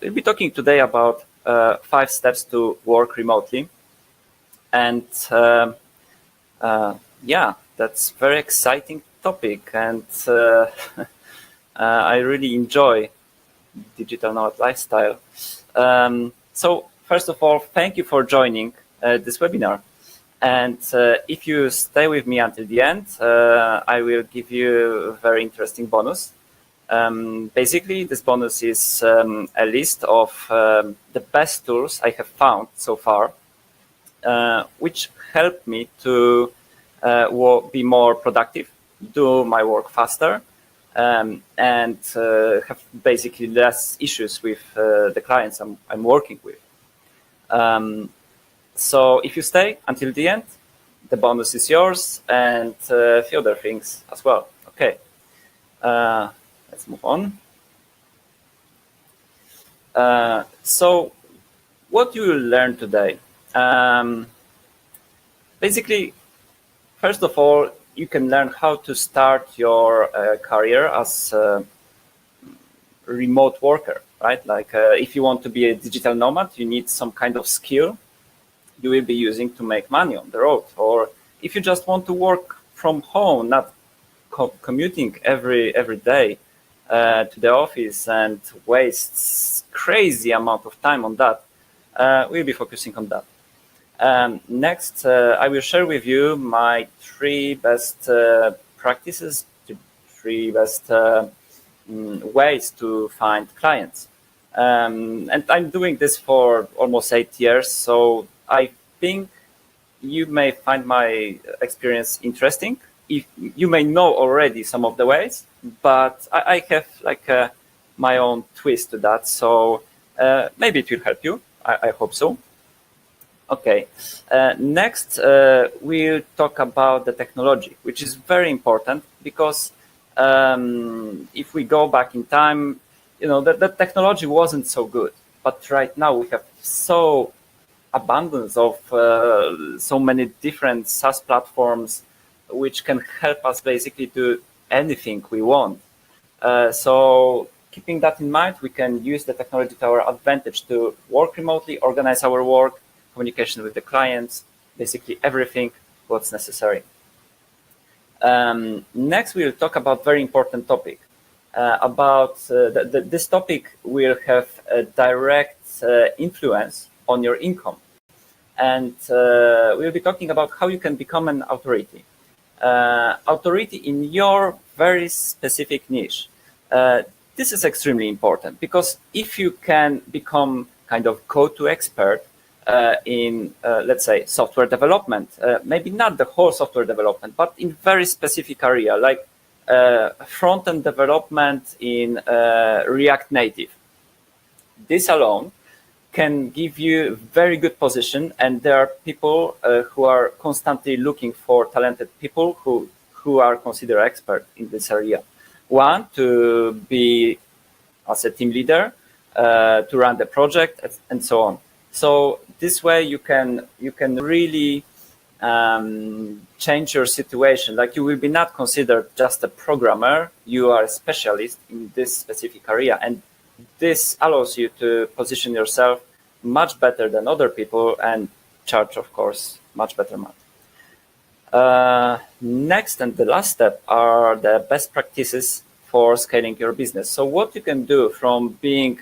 we'll be talking today about 5 steps to work remotely. And yeah, that's very exciting topic. And I really enjoy digital nomad lifestyle. So first of all, thank you for joining this webinar. And if you stay with me until the end, I will give you a very interesting bonus. Basically, this bonus is a list of the best tools I have found so far, which help me to be more productive, do my work faster, and have basically less issues with the clients I'm working with. So if you stay until the end, the bonus is yours, and a few other things as well. Okay, let's move on. So what you will learn today? Basically, first of all, you can learn how to start your career as a remote worker, right? Like if you want to be a digital nomad, you need some kind of skill you will be using to make money on the road. Or if you just want to work from home, not commuting every day to the office and waste crazy amount of time on that, we'll be focusing on that. Next, I will share with you my 3 best practices, 3 best ways to find clients. And I'm doing this for almost 8 years, so I think you may find my experience interesting. If you may know already some of the ways, but I have like my own twist to that, so maybe it will help you. I hope so. Okay, next we'll talk about the technology, which is very important because if we go back in time, you know, the technology wasn't so good, but right now we have so abundance of so many different SaaS platforms which can help us basically do anything we want. So keeping that in mind, we can use the technology to our advantage to work remotely, organize our work, communication with the clients, basically everything what's necessary. Next, we'll talk about very important topic. This topic will have a direct influence on your income. And we'll be talking about how you can become an authority. Authority in your very specific niche. This is extremely important because if you can become kind of go-to expert in, let's say, software development, maybe not the whole software development, but in very specific area, like front-end development in React Native. This alone can give you a very good position, and there are people who are constantly looking for talented people who are considered expert in this area. One, to be as a team leader, to run the project, and so on. So this way you can really change your situation. Like you will be not considered just a programmer, you are a specialist in this specific area, and this allows you to position yourself much better than other people and charge, of course, much better money. Next and the last step are the best practices for scaling your business. So what you can do from being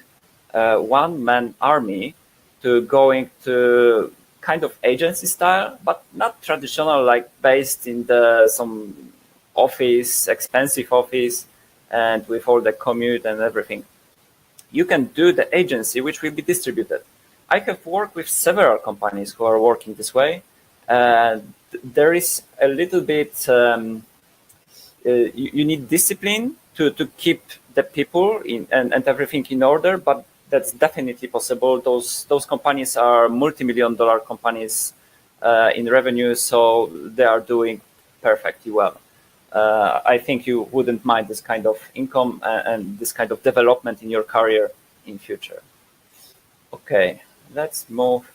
a one-man army to going to kind of agency style, but not traditional, like based in some office, expensive office, and with all the commute and everything. You can do the agency, which will be distributed. I have worked with several companies who are working this way. There is a little bit, you need discipline to keep the people in and everything in order, but that's definitely possible. Those companies are multi-million-dollar companies in revenue, so they are doing perfectly well. I think you wouldn't mind this kind of income and this kind of development in your career in future. Okay, let's move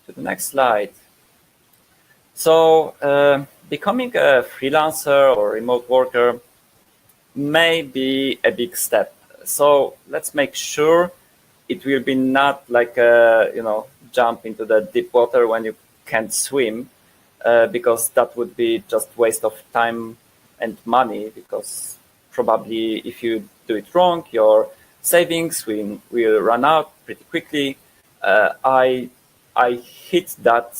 to the next slide. So becoming a freelancer or remote worker may be a big step. So let's make sure it will be not like jump into the deep water when you can't swim, because that would be just waste of time and money, because probably if you do it wrong, your savings will run out pretty quickly. I hit that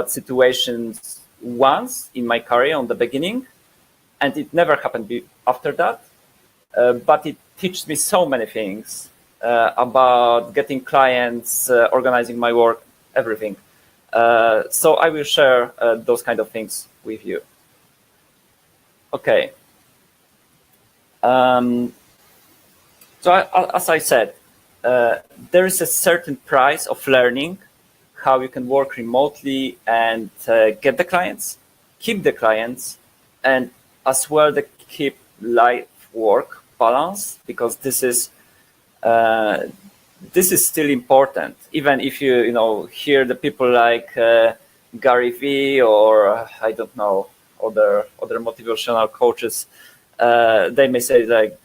situation once in my career on the beginning, and it never happened after that. But it teaches me so many things about getting clients, organizing my work, everything. So I will share those kind of things with you. Okay. So as I said, there is a certain price of learning how you can work remotely and get the clients, keep the clients, and as well keep life-work balance, because this is still important. Even if you hear the people like Gary Vee or I don't know other motivational coaches, they may say like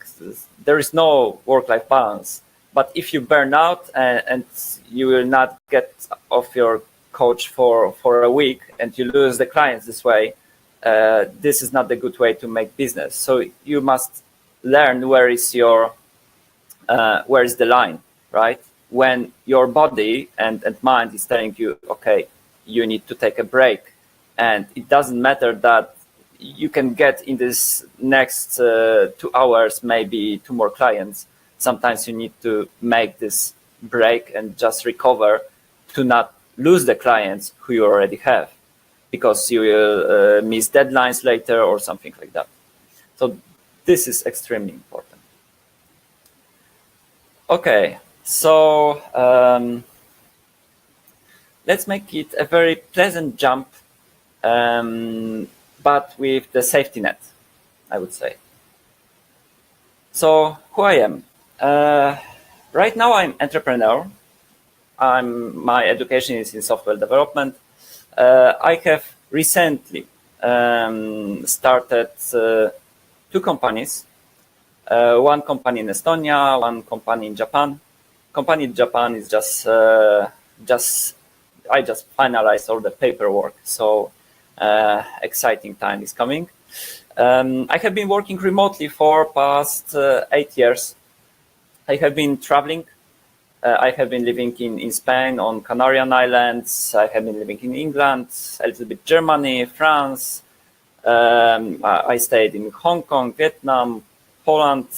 there is no work-life balance. But if you burn out and you will not get off your couch for a week and you lose the clients this way, this is not the good way to make business. So you must learn where is the line, right? When your body and mind is telling you, okay, you need to take a break, and it doesn't matter that you can get in this next 2 hours maybe 2 more clients. Sometimes you need to make this break and just recover to not lose the clients who you already have, because you will miss deadlines later or something like that. So this is extremely important. Okay, so let's make it a very pleasant jump, but with the safety net, I would say. So who I am? Right now I'm entrepreneur. My education is in software development. I have recently started 2 companies. One company in Estonia, one company in Japan. Company in Japan is I just finalized all the paperwork, so exciting time is coming. I have been working remotely for past 8 years. I have been traveling. I have been living in Spain, on Canarian Islands. I have been living in England, a little bit Germany, France. I stayed in Hong Kong, Vietnam, Poland,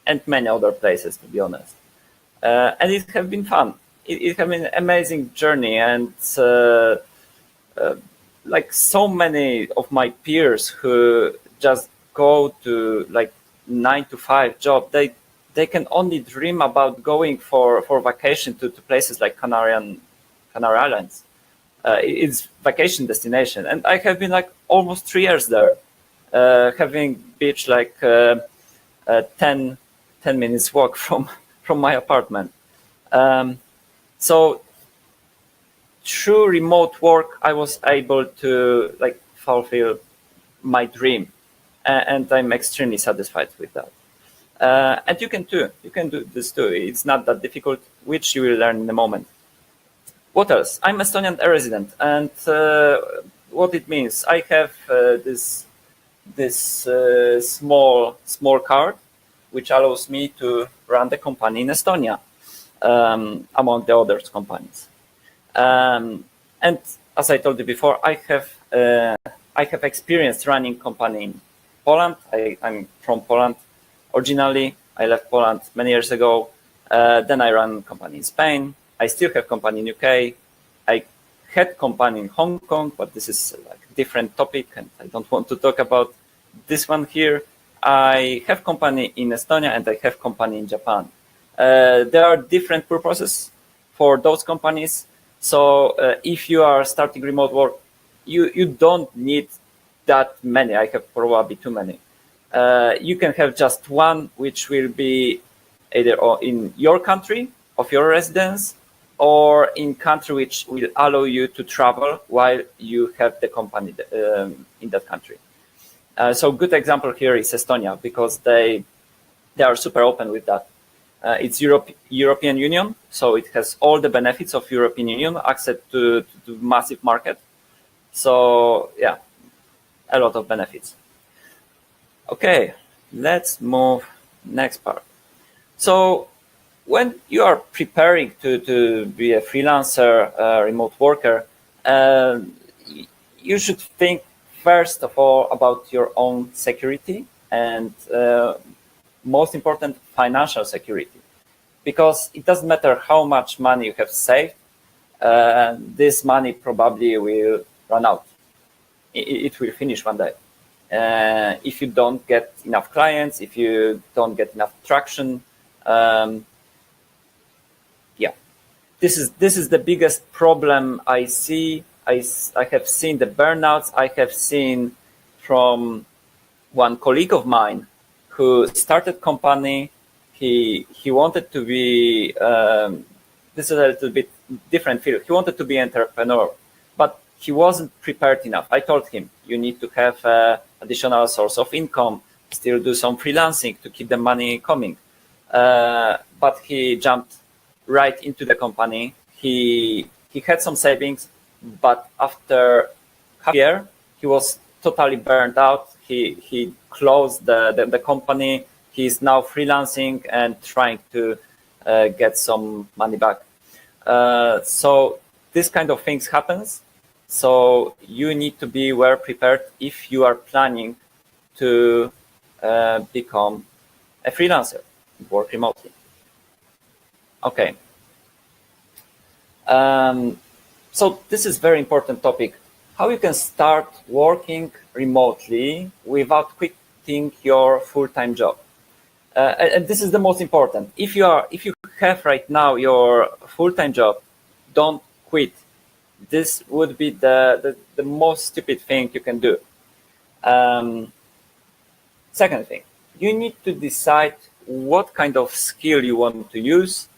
and many other places, to be honest. And it has been fun. It has been an amazing journey, and like so many of my peers who just go to like 9-to-5 job, they can only dream about going for vacation to places like Canary Islands. It's vacation destination, and I have been like almost 3 years there, having beach like 10 minutes walk from my apartment. So through remote work, I was able to like fulfill my dream, and I'm extremely satisfied with that. And you can too. You can do this too. It's not that difficult, which you will learn in a moment. What else? I'm Estonian resident, and what it means, I have this small card, which allows me to run the company in Estonia, among the other companies. And as I told you before, I have experience running company in Poland. I'm from Poland originally. I left Poland many years ago. Then I ran company in Spain. I still have company in UK. I had company in Hong Kong, but this is like a different topic, and I don't want to talk about this one here. I have company in Estonia, and I have company in Japan. There are different purposes for those companies. So if you are starting remote work, you don't need that many. I have probably too many. You can have just one, which will be either in your country of your residence, or in country which will allow you to travel while you have the company in that country. So good example here is Estonia, because they are super open with that. It's European Union, so it has all the benefits of European Union, access to massive market. So yeah, a lot of benefits. Okay, let's move next part. So when you are preparing to be a freelancer, remote worker, you should think first of all about your own security and most important, financial security. Because it doesn't matter how much money you have saved, this money probably will run out. It will finish one day. If you don't get enough clients, if you don't get enough traction, yeah, this is the biggest problem I see. I have seen the burnouts. I have seen from one colleague of mine who started company. He wanted to be. This is a little bit different field. He wanted to be entrepreneur, but he wasn't prepared enough. I told him, you need to have additional source of income, still do some freelancing to keep the money coming. But he jumped right into the company. He had some savings, but after half a year, he was totally burned out. He closed the company. He's now freelancing and trying to get some money back. So this kind of things happens. So you need to be well prepared if you are planning to become a freelancer, work remotely. Okay. So this is very important topic. How you can start working remotely without quitting your full-time job. And this is the most important. If you have right now your full-time job, don't quit. This would be the most stupid thing you can do. Second thing, you need to decide what kind of skill you want to use,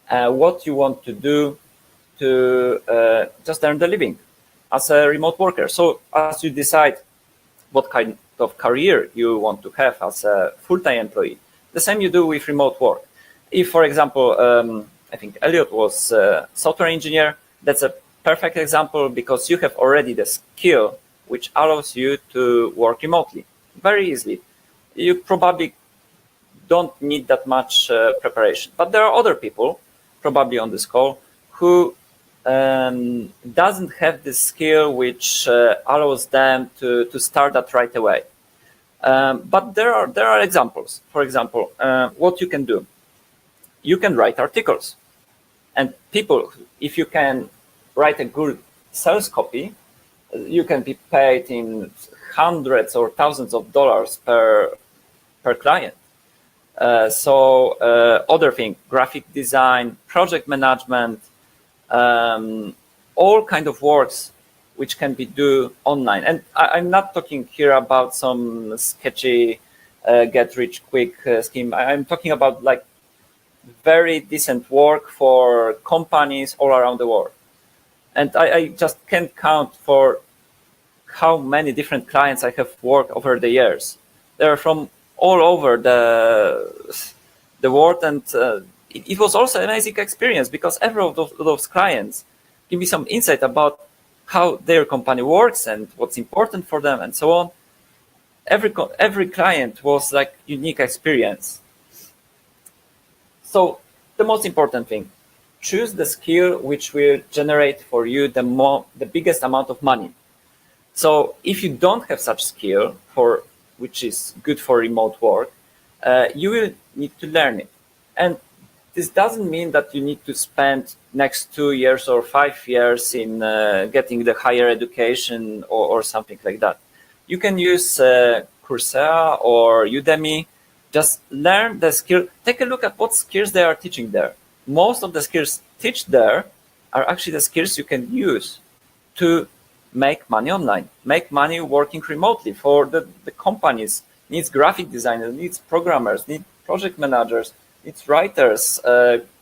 what you want to do to just earn the living as a remote worker. So as you decide what kind of career you want to have as a full-time employee, the same you do with remote work. If, for example, I think Elliot was a software engineer, that's a perfect example because you have already the skill which allows you to work remotely very easily. You probably don't need that much preparation. But there are other people, probably on this call, who doesn't have the skill which allows them to start that right away. But there are examples. For example, what you can do. You can write articles. And people, if you can write a good sales copy, you can be paid in hundreds or thousands of dollars per client. Other things, graphic design, project management, all kind of works which can be do online. And I'm not talking here about some sketchy get-rich-quick scheme. I'm talking about like very decent work for companies all around the world. And I just can't count for how many different clients I have worked over the years. They're from all over the world, and it was also an amazing experience because every of those clients give me some insight about how their company works and what's important for them and so on. Every client was like unique experience. So the most important thing, choose the skill which will generate for you the biggest amount of money. So if you don't have such skill which is good for remote work, you will need to learn it. And this doesn't mean that you need to spend next 2 years or 5 years in getting the higher education or something like that. You can use Coursera or Udemy. Just learn the skill. Take a look at what skills they are teaching there. Most of the skills taught there are actually the skills you can use to make money online, make money working remotely for the companies. Needs graphic designers, needs programmers, needs project managers, needs writers,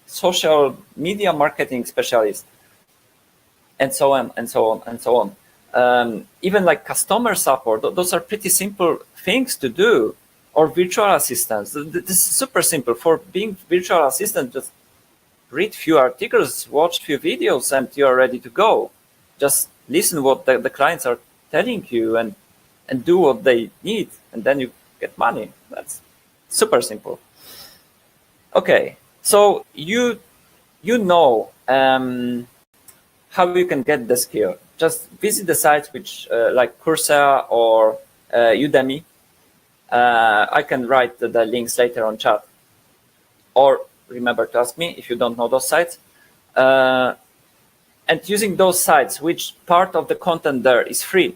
social media marketing specialists, and so on, and so on, and so on. Even like customer support, those are pretty simple things to do or virtual assistants. This is super simple. For being virtual assistant, just read few articles, watch few videos, and you're ready to go. Just listen what the clients are telling you and do what they need, and then you get money. That's super simple. Okay, so you know how you can get the skill. Just visit the sites which like Coursera or Udemy. I can write the links later on chat, or remember to ask me if you don't know those sites. And using those sites, which part of the content there is free.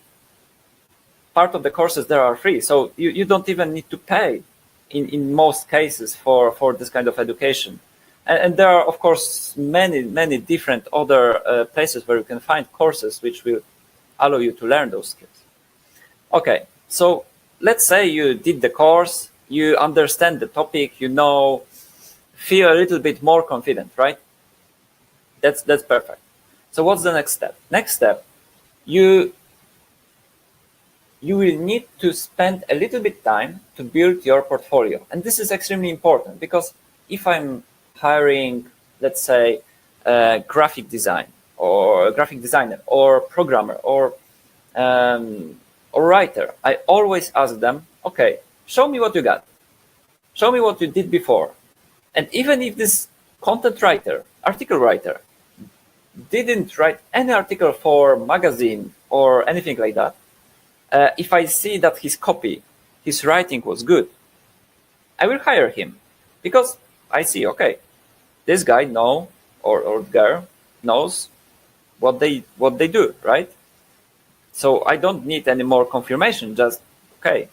Part of the courses there are free, so you don't even need to pay in most cases for this kind of education. And there are, of course, many different other places where you can find courses which will allow you to learn those skills. Okay, so let's say you did the course, you understand the topic, you know, feel a little bit more confident, right? That's perfect. So what's the next step? Next step, you will need to spend a little bit time to build your portfolio. And this is extremely important, because if I'm hiring, let's say, a graphic designer or programmer or writer, I always ask them, okay, show me what you got. Show me what you did before. And even if this content writer, article writer, didn't write any article for magazine or anything like that, if I see that his writing was good, I will hire him, because I see, okay, this guy or girl knows what they do, right? So I don't need any more confirmation, just, okay,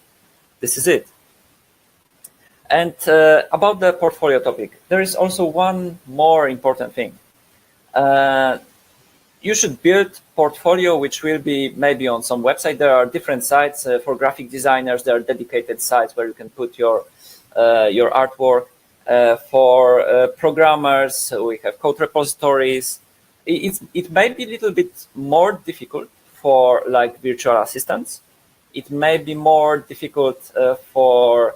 this is it. And about the portfolio topic, there is also one more important thing. You should build portfolio which will be maybe on some website. There are different sites for graphic designers. There are dedicated sites where you can put your artwork. For programmers, we have code repositories. It may be a little bit more difficult for like virtual assistants. It may be more difficult for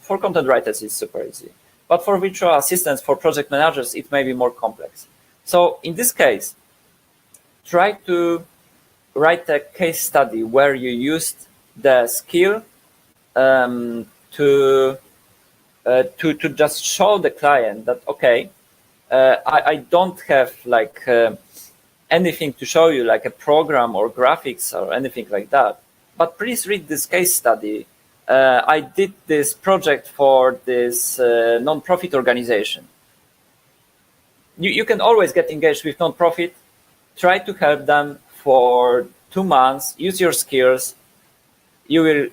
content writers. It's super easy, but for virtual assistants, for project managers, it may be more complex. So in this case, try to write a case study where you used the skill to just show the client that, okay, I don't have like anything to show you, like a program or graphics or anything like that, but please read this case study. I did this project for this non-profit organization. You can always get engaged with non-profit. Try to help them for 2 months, use your skills. You will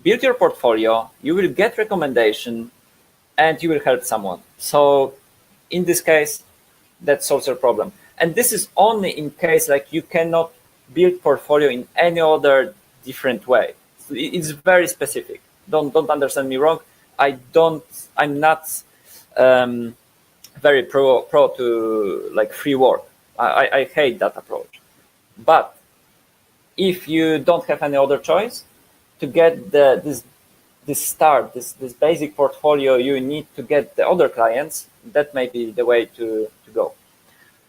build your portfolio, you will get recommendation, and you will help someone. So in this case, that solves your problem. And this is only in case like you cannot build portfolio in any other different way. So it's very specific. Don't understand me wrong. I'm not very pro to like free work. I hate that approach. But if you don't have any other choice, to get this basic portfolio, you need to get the other clients. That may be the way to go.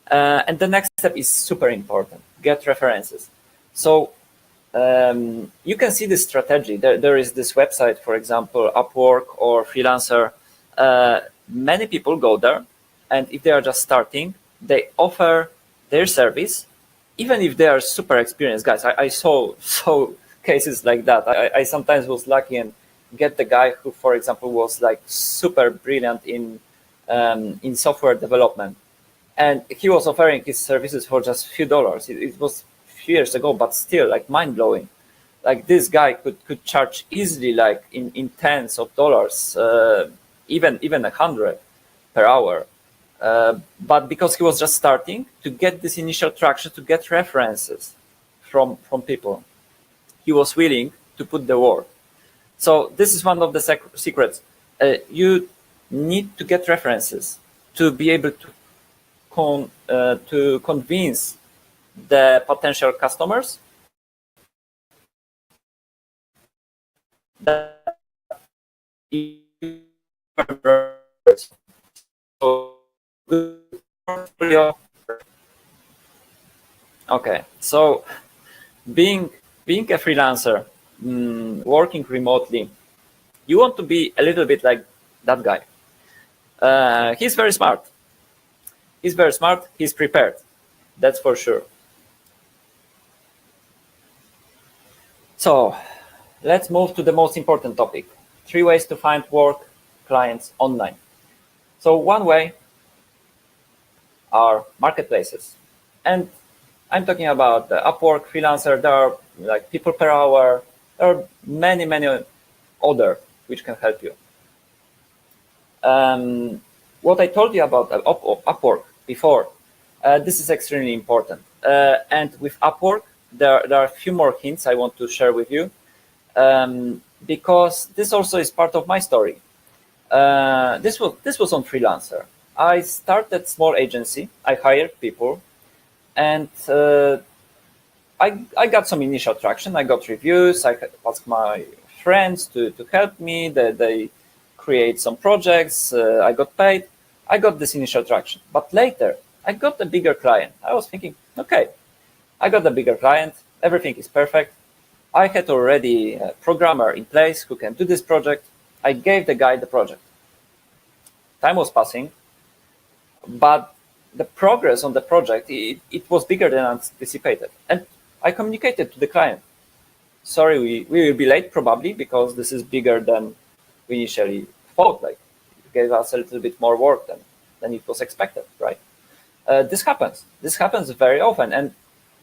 And the next step is super important. Get references. So you can see the strategy. There is this website, for example, Upwork or Freelancer. Many people go there, and if they are just starting, they offer their service, even if they are super experienced guys. I saw cases like that. I sometimes was lucky and get the guy who, for example, was like super brilliant in software development, and he was offering his services for just a few dollars. It was a few years ago, but still like mind blowing. Like this guy could charge easily like in tens of dollars, even 100 per hour. But because he was just starting, to get this initial traction, to get references from people, he was willing to put the work. So this is one of the secrets. You need to get references to be able to convince the potential customers that Okay, so being a freelancer, working remotely, you want to be a little bit like that guy. He's very smart. He's very smart. He's prepared. That's for sure. So let's move to the most important topic. 3 ways to find work clients online. So one way are marketplaces. And I'm talking about Upwork, freelancer. There are like people per hour. There are many, many other which can help you. What I told you about Upwork before, this is extremely important. And with Upwork, there are a few more hints I want to share with you, because this also is part of my story. This was on freelancer. I started small agency. I hired people, and I got some initial traction. I got reviews. I asked my friends to help me. They create some projects. I got paid. I got this initial traction. But later, I got a bigger client. I was thinking, okay, I got a bigger client. Everything is perfect. I had already a programmer in place who can do this project. I gave the guy the project. Time was passing, but the progress on the project, it was bigger than anticipated. And I communicated to the client, sorry, we will be late probably because this is bigger than we initially thought. Like, it gave us a little bit more work than it was expected, right? This happens. This happens very often. And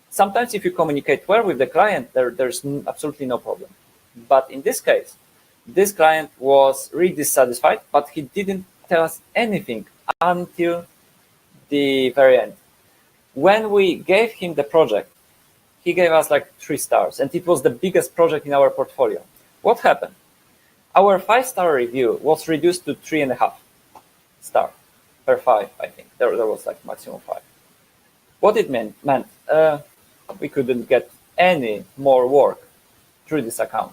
sometimes if you communicate well with the client, there's absolutely no problem. But in this case, this client was really dissatisfied, but he didn't tell us anything until the very end. When we gave him the project, he gave us like 3 stars, and it was the biggest project in our portfolio. What happened? Our 5-star review was reduced to 3.5 star per 5, I think. There was like maximum 5. What it meant we couldn't get any more work through this account.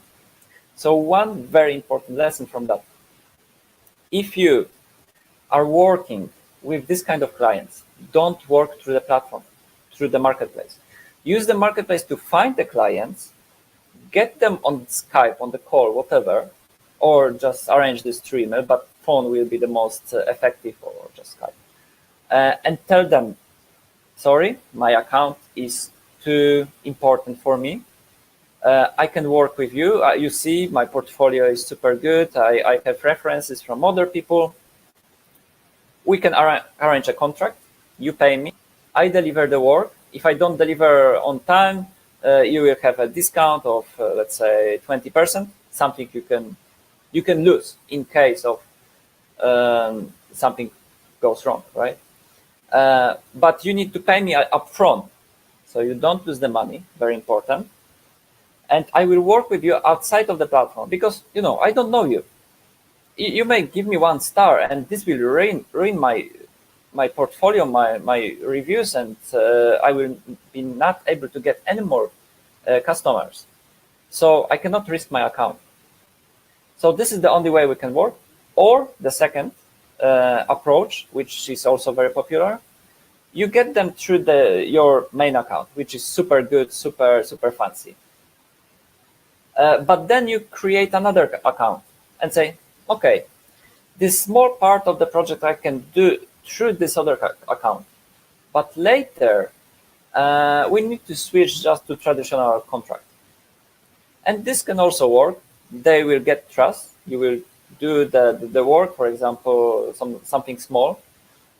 So one very important lesson from that: if you are working with this kind of clients, don't work through the platform, through the marketplace. Use the marketplace to find the clients, get them on Skype, on the call, whatever, or just arrange this through email, but phone will be the most effective, or just Skype. And tell them, sorry, my account is too important for me. I can work with you. You see, my portfolio is super good. I have references from other people. We can arrange a contract. You pay me. I deliver the work. If I don't deliver on time, you will have a discount of, let's say, 20%, something you can lose in case of something goes wrong, right? But you need to pay me upfront, so you don't lose the money. Very important. And I will work with you outside of the platform because, I don't know you. You may give me 1 star, and this will ruin my portfolio, my reviews, and I will be not able to get any more customers. So I cannot risk my account. So this is the only way we can work. Or the second approach, which is also very popular, you get them through your main account, which is super good, super fancy. But then you create another account and say, okay, this small part of the project I can do through this other account, but later we need to switch just to traditional contract. And this can also work. They will get trust. You will do the work, for example, something small,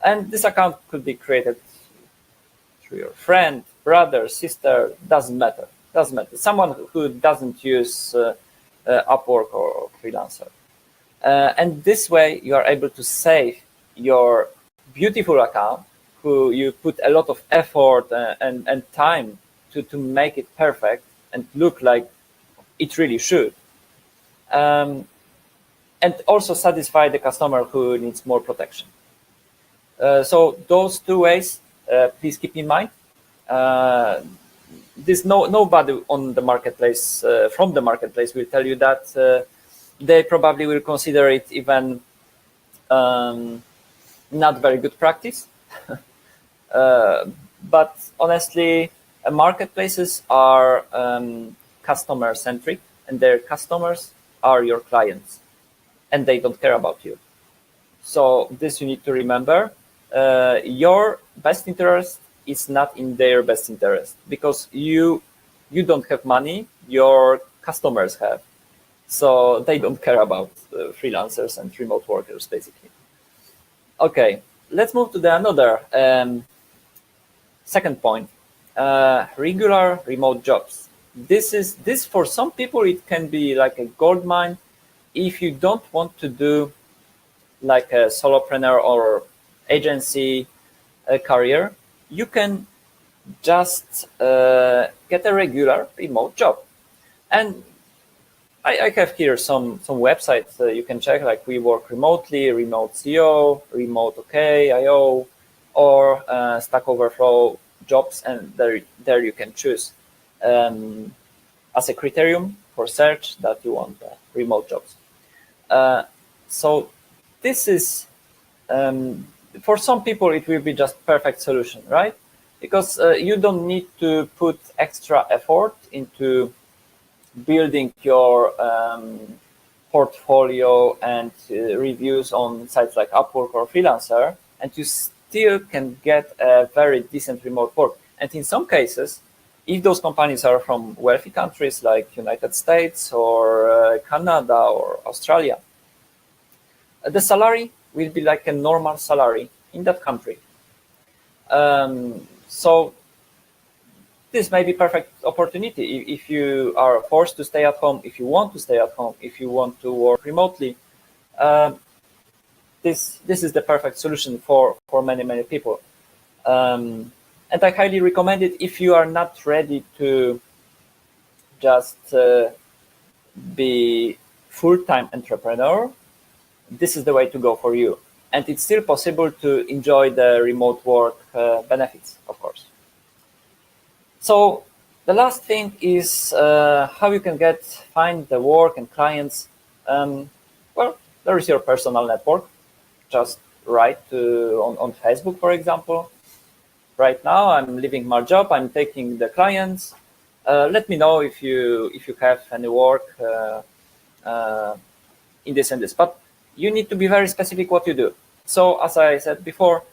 and this account could be created through your friend, brother, sister, doesn't matter. Someone who doesn't use Upwork or freelancer. And this way you are able to save your beautiful account, who you put a lot of effort and time to make it perfect and look like it really should. And also satisfy the customer who needs more protection. So those 2 ways, please keep in mind. Nobody on the marketplace, from the marketplace, will tell you that they probably will consider it even not very good practice. But honestly, marketplaces are customer centric, and their customers are your clients, and they don't care about you. So this you need to remember. Your best interest is not in their best interest, because you don't have money, your customers have. So they don't care about freelancers and remote workers, basically. Okay, let's move to the another second point. Regular remote jobs. This for some people it can be like a gold mine if you don't want to do like a solopreneur or agency career. You can just get a regular remote job. And I have here some websites you can check, like We Work Remotely, Remote CO, Remote OK, IO, or Stack Overflow jobs, and there you can choose as a criterium for search that you want remote jobs. So this is for some people it will be just perfect solution, right? Because you don't need to put extra effort into building your portfolio and reviews on sites like Upwork or Freelancer, and you still can get a very decent remote work. And in some cases, if those companies are from wealthy countries like United States or Canada or Australia, the salary will be like a normal salary in that country. So this may be perfect opportunity if you are forced to stay at home, if you want to stay at home, if you want to work remotely. This is the perfect solution for many people. And I highly recommend it if you are not ready to just be full-time entrepreneur. This is the way to go for you. And it's still possible to enjoy the remote work benefits, of course. So the last thing is how you can find the work and clients. Well, there is your personal network. Just write on Facebook, for example. Right now, I'm leaving my job. I'm taking the clients. Let me know if you have any work in this and this. But you need to be very specific what you do. So as I said before,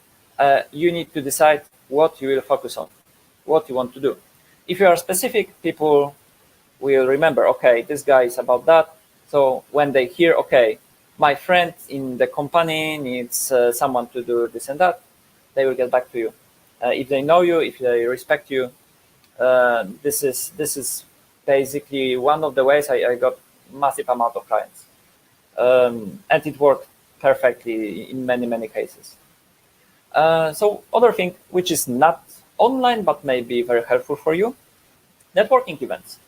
you need to decide what you will focus on, what you want to do. If you are specific, people will remember, okay, this guy is about that. So when they hear, okay, my friend in the company needs someone to do this and that, they will get back to you. If they know you, if they respect you, this is basically one of the ways I got massive amount of clients. And it worked perfectly in many cases. So other thing, which is not online but may be very helpful for you, networking events.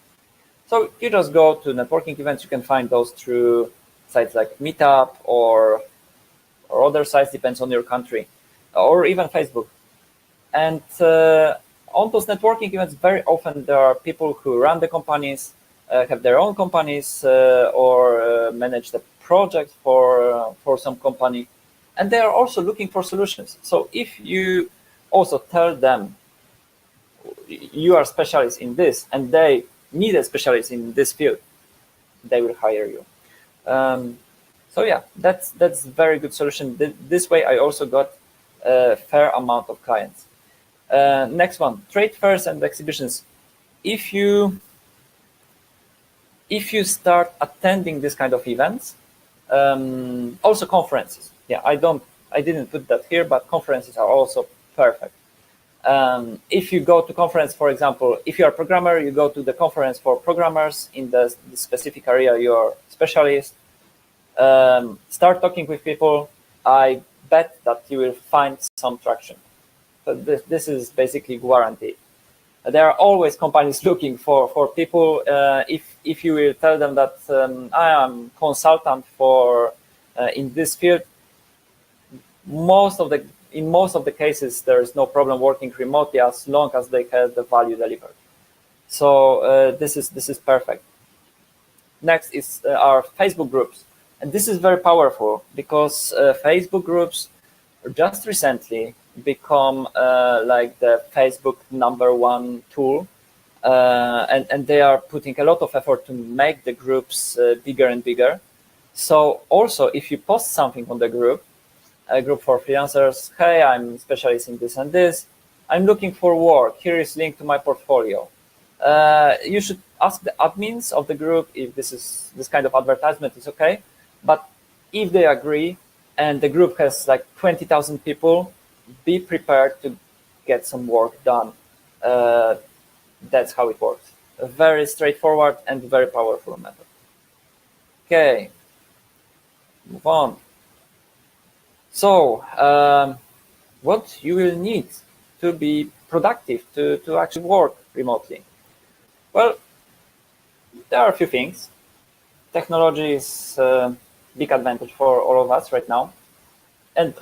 So you just go to networking events. You can find those through sites like Meetup or other sites, depends on your country, or even Facebook. And on those networking events, very often there are people who run the companies, have their own companies, or manage the project for some company, and they are also looking for solutions. So if you also tell them you are specialists in this and they need a specialist in this field, they will hire you. So yeah, that's very good solution. This way I also got a fair amount of clients. Next one, trade fairs and exhibitions. If you start attending this kind of events, also conferences. Yeah, I didn't put that here, but conferences are also perfect. If you go to conference, for example, if you are a programmer, you go to the conference for programmers in the specific area you're specialist. Start talking with people. I bet that you will find some traction. So this is basically guaranteed. There are always companies looking for people. If you will tell them that I am consultant for in this field, in most of the cases there is no problem working remotely as long as they have the value delivered. So this is perfect. Next is our Facebook groups. And this is very powerful because Facebook groups just recently become like the Facebook #1 tool. And they are putting a lot of effort to make the groups bigger and bigger. So also, if you post something on the group, a group for freelancers, hey, I'm specialist in this and this, I'm looking for work, here is link to my portfolio. You should ask the admins of the group if this kind of advertisement is okay. But if they agree and the group has like 20,000 people, be prepared to get some work done. That's how it works. A very straightforward and very powerful method. Okay, move on. So, what you will need to be productive, to actually work remotely? Well, there are a few things. Technology is a big advantage for all of us right now. And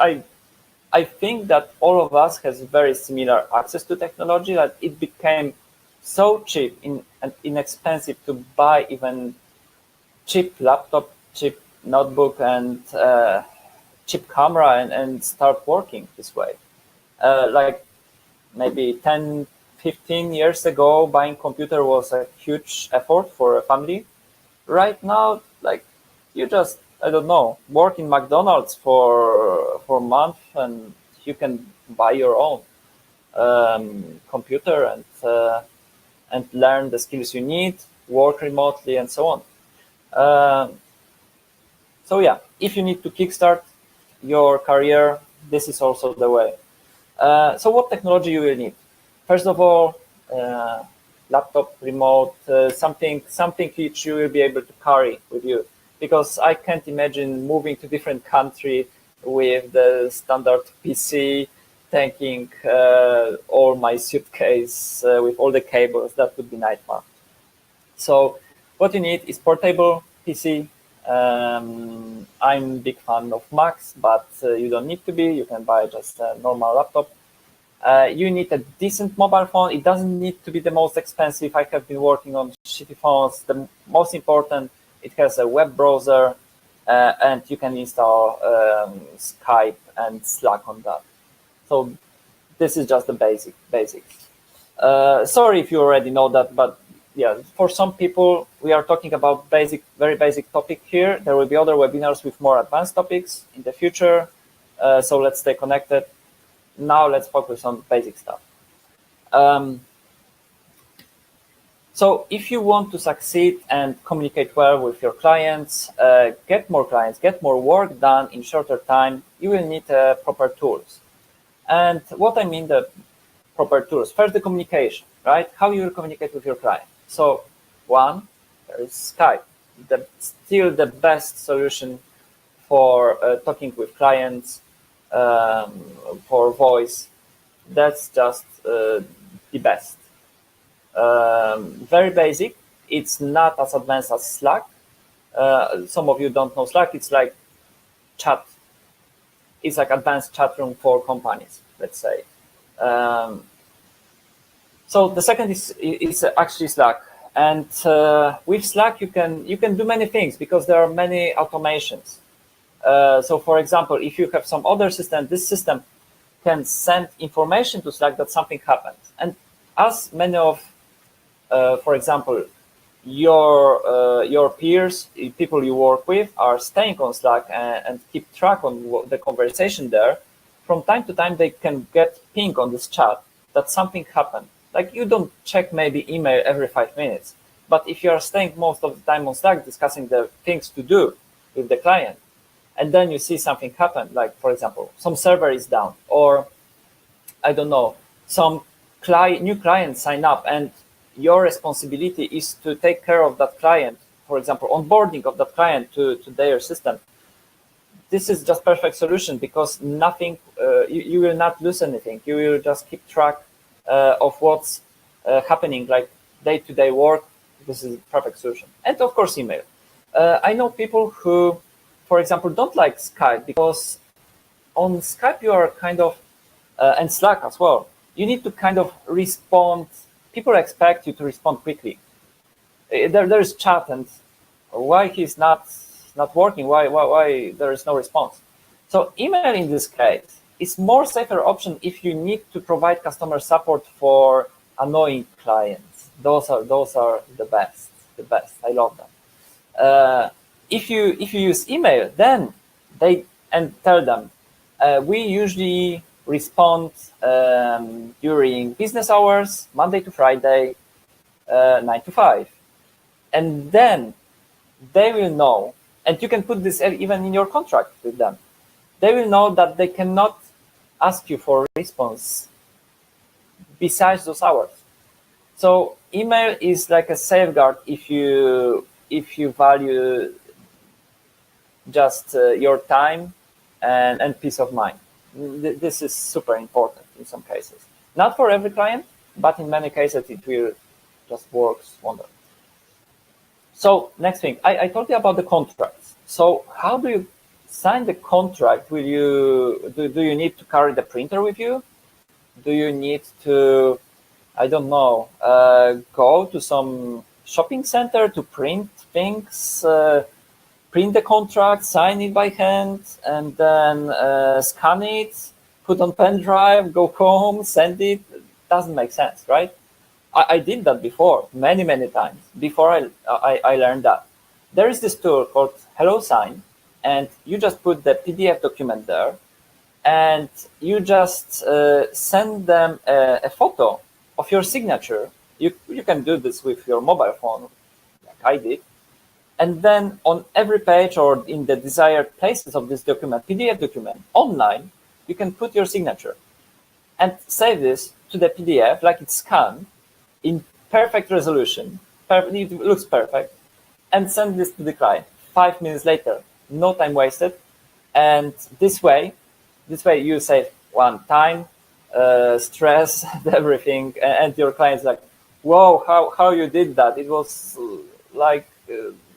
I think that all of us has very similar access to technology, that it became so cheap and inexpensive to buy even cheap laptop, cheap notebook, and cheap camera and start working this way. Like maybe 10, 15 years ago, buying computer was a huge effort for a family. Right now, like you just, I don't know, work in McDonald's for a month and you can buy your own computer and learn the skills you need, work remotely, and so on. So yeah, if you need to kickstart your career, this is also the way. So what technology you will need? First of all, laptop, remote, something which you will be able to carry with you. Because I can't imagine moving to different country with the standard PC, taking all my suitcase with all the cables. That would be nightmare. So what you need is portable PC. I'm a big fan of Macs, but you don't need to be. You can buy just a normal laptop. You need a decent mobile phone. It doesn't need to be the most expensive. I have been working on shitty phones. The most important, it has a web browser, and you can install Skype and Slack on that. So this is just the basics. Sorry if you already know that, but yeah, for some people, we are talking about very basic topic here. There will be other webinars with more advanced topics in the future. So let's stay connected. Now let's focus on basic stuff. So if you want to succeed and communicate well with your clients, get more work done in shorter time, you will need proper tools. And what I mean the proper tools, first the communication, right? How you will communicate with your client. So one, there is Skype, still the best solution for talking with clients, for voice. That's just the best. Very basic. It's not as advanced as Slack. Some of you don't know Slack. It's like chat. It's like advanced chat room for companies, let's say. So the second is actually Slack. And with Slack, you can do many things because there are many automations. So for example, if you have some other system, this system can send information to Slack that something happens. And as many of, for example, your peers, people you work with, are staying on Slack and keep track on the conversation there, from time to time they can get ping on this chat that something happened. Like you don't check maybe email every 5 minutes, but if you are staying most of the time on Slack discussing the things to do with the client, and then you see something happen, like for example, some server is down, or I don't know, some new client sign up, and your responsibility is to take care of that client, for example, onboarding of that client to their system. This is just perfect solution because nothing, you will not lose anything. You will just keep track of what's happening, like day-to-day work. This is a perfect solution. And of course, email. I know people who, for example, don't like Skype because on Skype you are kind of, and Slack as well, you need to kind of respond. People expect you to respond quickly. There's chat, and why he's not working, why there is no response. So email in this case is more safer option if you need to provide customer support for annoying clients. Those are the best. I love them. If you use email, then tell them we usually respond during business hours, Monday to Friday, 9 to 5, and then they will know, and you can put this even in your contract with them. They will know that they cannot ask you for a response besides those hours. So email is like a safeguard if you value just your time and peace of mind. This is super important in some cases. Not for every client, but in many cases it will just works wonder. So next thing, I told you about the contracts. So how do you sign the contract? Will you do you need to carry the printer with you? Do you need to, I don't know, go to some shopping center to print things, print the contract, sign it by hand, and then scan it, put on pen drive, go home, send it? Doesn't make sense, right? I did that before, many times, before I learned that. There is this tool called HelloSign, and you just put the PDF document there, and you just send them a photo of your signature. You can do this with your mobile phone, like I did. And then on every page or in the desired places of this document, PDF document, online, you can put your signature and save this to the PDF like it's scanned in perfect resolution. It looks perfect. And send this to the client 5 minutes later. No time wasted. And this way you save one time, stress, everything. And your client's like, whoa, how you did that? It was like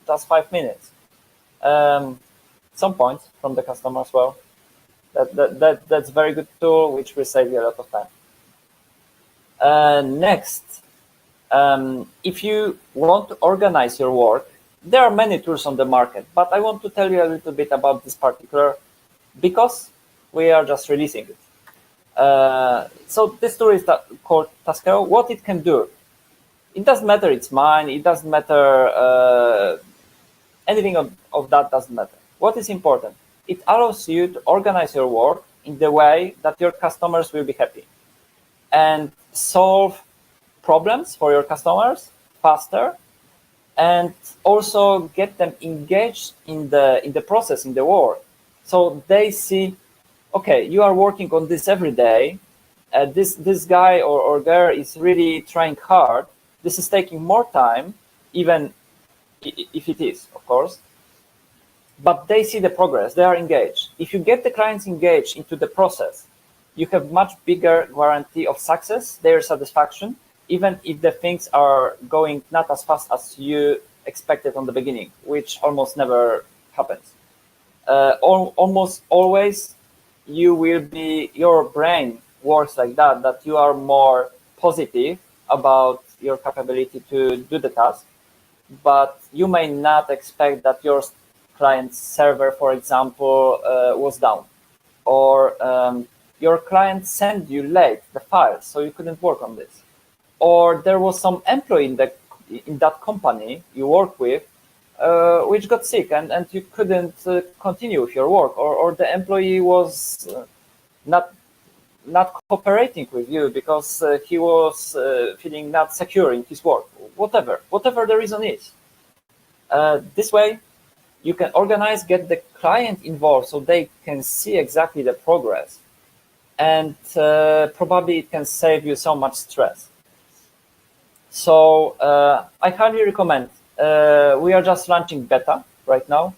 just 5 minutes. Some points from the customer as well. That's a very good tool, which will save you a lot of time. Next, if you want to organize your work, there are many tools on the market, but I want to tell you a little bit about this particular because we are just releasing it. So this tool is called Taskero. What it can do, it doesn't matter it's mine, it doesn't matter, anything of that doesn't matter. What is important? It allows you to organize your work in the way that your customers will be happy and solve problems for your customers faster, and also get them engaged in the process, in the work. So they see, okay, you are working on this every day. This guy or girl is really trying hard. This is taking more time, even if it is, of course. But they see the progress. They are engaged. If you get the clients engaged into the process, you have much bigger guarantee of success, their satisfaction, even if the things are going not as fast as you expected on the beginning, which almost never happens. Almost always, your brain works like that you are more positive about your capability to do the task, but you may not expect that your client's server, for example, was down, or your client sent you late the files, so you couldn't work on this. Or there was some employee in that company you work with which got sick and you couldn't continue with your work, or the employee was not cooperating with you because he was feeling not secure in his work, whatever the reason is. This way you can organize, get the client involved so they can see exactly the progress, and probably it can save you so much stress. So I highly recommend. We are just launching beta right now.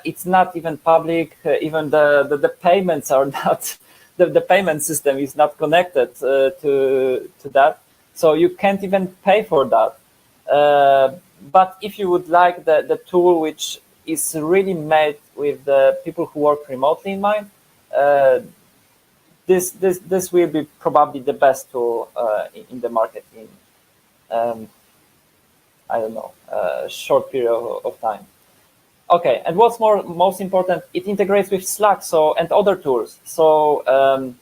It's not even public. Even the payments are not. The payment system is not connected to that, so you can't even pay for that. But if you would like the tool, which is really made with the people who work remotely in mind, this will be probably the best tool in the market I don't know, a short period of time. Okay, and what's most important, it integrates with Slack and other tools. So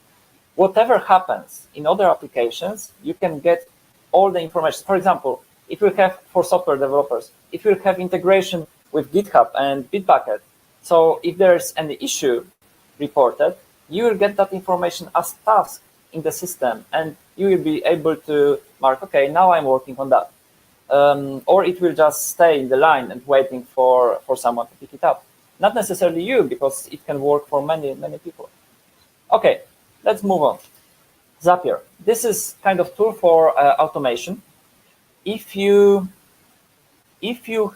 whatever happens in other applications, you can get all the information. For example, it will have, for software developers, it will have integration with GitHub and Bitbucket. So if there's any issue reported, you will get that information as task in the system, and you will be able to mark, okay, now I'm working on that. Or it will just stay in the line and waiting for someone to pick it up. Not necessarily you, because it can work for many people. Okay, let's move on. Zapier. This is kind of tool for automation. If you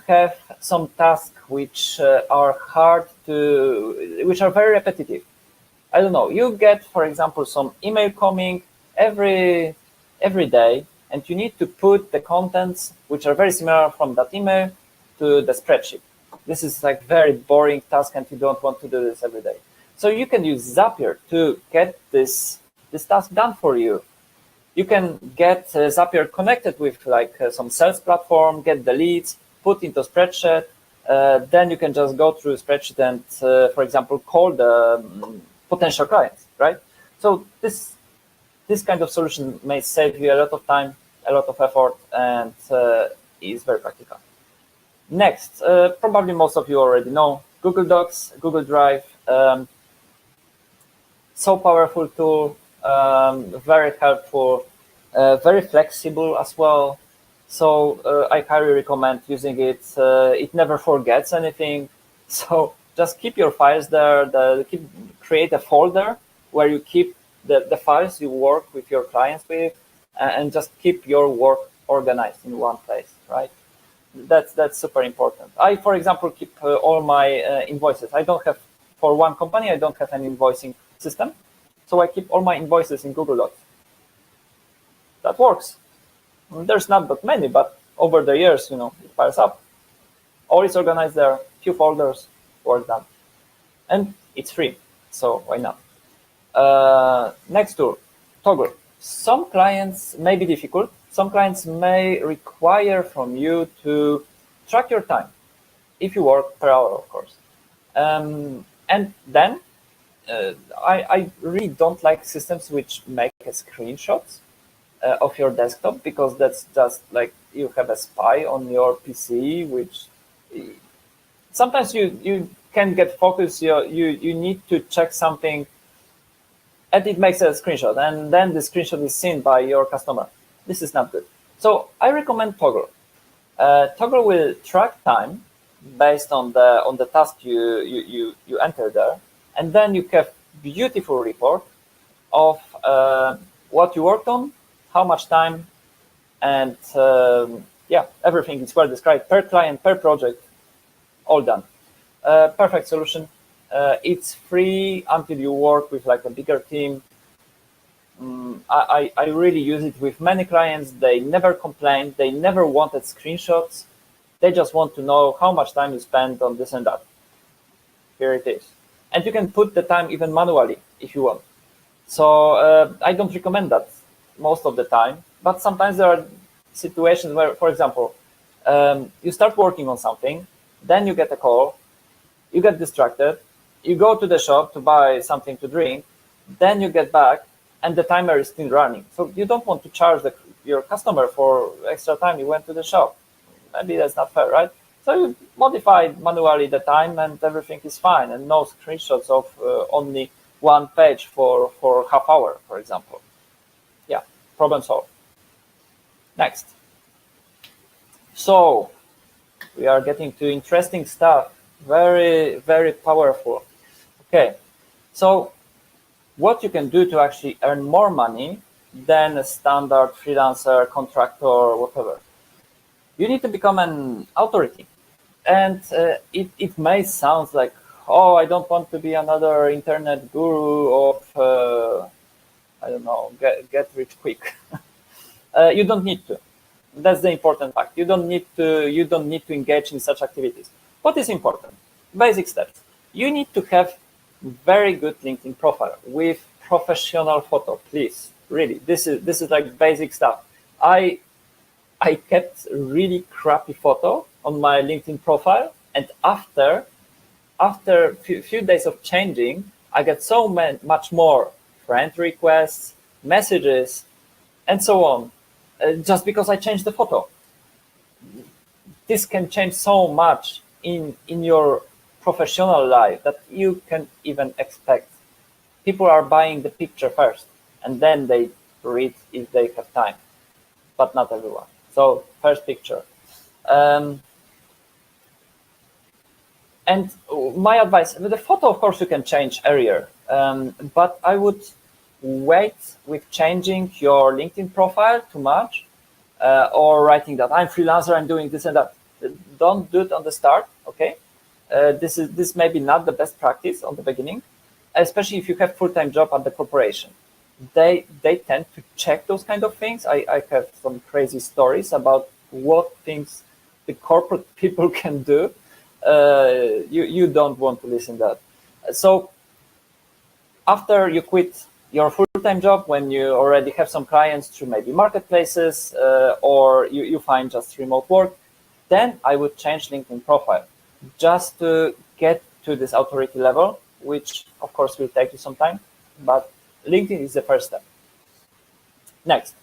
have some tasks which are very repetitive, I don't know, you get, for example, some email coming every day, and you need to put the contents which are very similar from that email to the spreadsheet. This is like very boring task, and you don't want to do this every day. So you can use Zapier to get this task done for you. You can get Zapier connected with like some sales platform, get the leads, put into spreadsheet. Then you can just go through spreadsheet and, for example, call the potential clients, right? So this kind of solution may save you a lot of time, a lot of effort, and is very practical. Next, probably most of you already know, Google Docs, Google Drive. So powerful tool, very helpful, very flexible as well. So I highly recommend using it. It never forgets anything. So just keep your files there. Create a folder where you keep the files you work with your clients with, and just keep your work organized in one place, right? That's super important. I, for example, keep all my invoices. I don't have, for one company, I don't have an invoicing system. So I keep all my invoices in Google Docs. That works. There's not that many, but over the years, it piles up. All is organized there, few folders, work done. And it's free, so why not? Next tool, Toggle. Some clients may be difficult. Some clients may require from you to track your time, if you work per hour, of course. And then I really don't like systems which make screenshots of your desktop, because that's just like you have a spy on your PC, which sometimes you can't get focused. You need to check something, and it makes a screenshot, and then the screenshot is seen by your customer. This is not good. So I recommend Toggle. Toggle will track time based on the task you enter there, and then you have beautiful report of what you worked on, how much time, and yeah, everything is well described per client, per project, all done. Perfect solution. It's free until you work with like a bigger team. I really use it with many clients. They never complained. They never wanted screenshots. They just want to know how much time you spend on this and that. Here it is. And you can put the time even manually if you want. So I don't recommend that most of the time, but sometimes there are situations where, for example, you start working on something, then you get a call, you get distracted, you go to the shop to buy something to drink, then you get back and the timer is still running. So you don't want to charge your customer for extra time you went to the shop. Maybe that's not fair, right? So you modify manually the time and everything is fine, and no screenshots of only one page for half hour, for example. Yeah, problem solved. Next. So we are getting to interesting stuff. Very, very powerful. Okay, so what you can do to actually earn more money than a standard freelancer, contractor, whatever. You need to become an authority. And it may sound like, oh, I don't want to be another internet guru of, I don't know, get rich quick. You don't need to. That's the important fact. You don't need to engage in such activities. What is important? Basic steps. You need to have very good LinkedIn profile with professional photo, please. Really, this is like basic stuff. I I kept a really crappy photo on my LinkedIn profile, and after few days of changing, I get so much more friend requests, messages, and so on, just because I changed the photo. This can change so much in your professional life that you can't even expect. People are buying the picture first, and then they read if they have time, but not everyone. So first picture. And my advice, the photo, of course, you can change earlier, but I would wait with changing your LinkedIn profile too much, or writing that I'm freelancer, I'm doing this and that. Don't do it on the start, okay? This may be not the best practice on the beginning, especially if you have full-time job at the corporation. They tend to check those kind of things. I have some crazy stories about what things the corporate people can do. You don't want to listen to that. So after you quit your full-time job, when you already have some clients through maybe marketplaces, or you find just remote work, then I would change LinkedIn profile just to get to this authority level, which of course will take you some time, but LinkedIn is the first step. Next,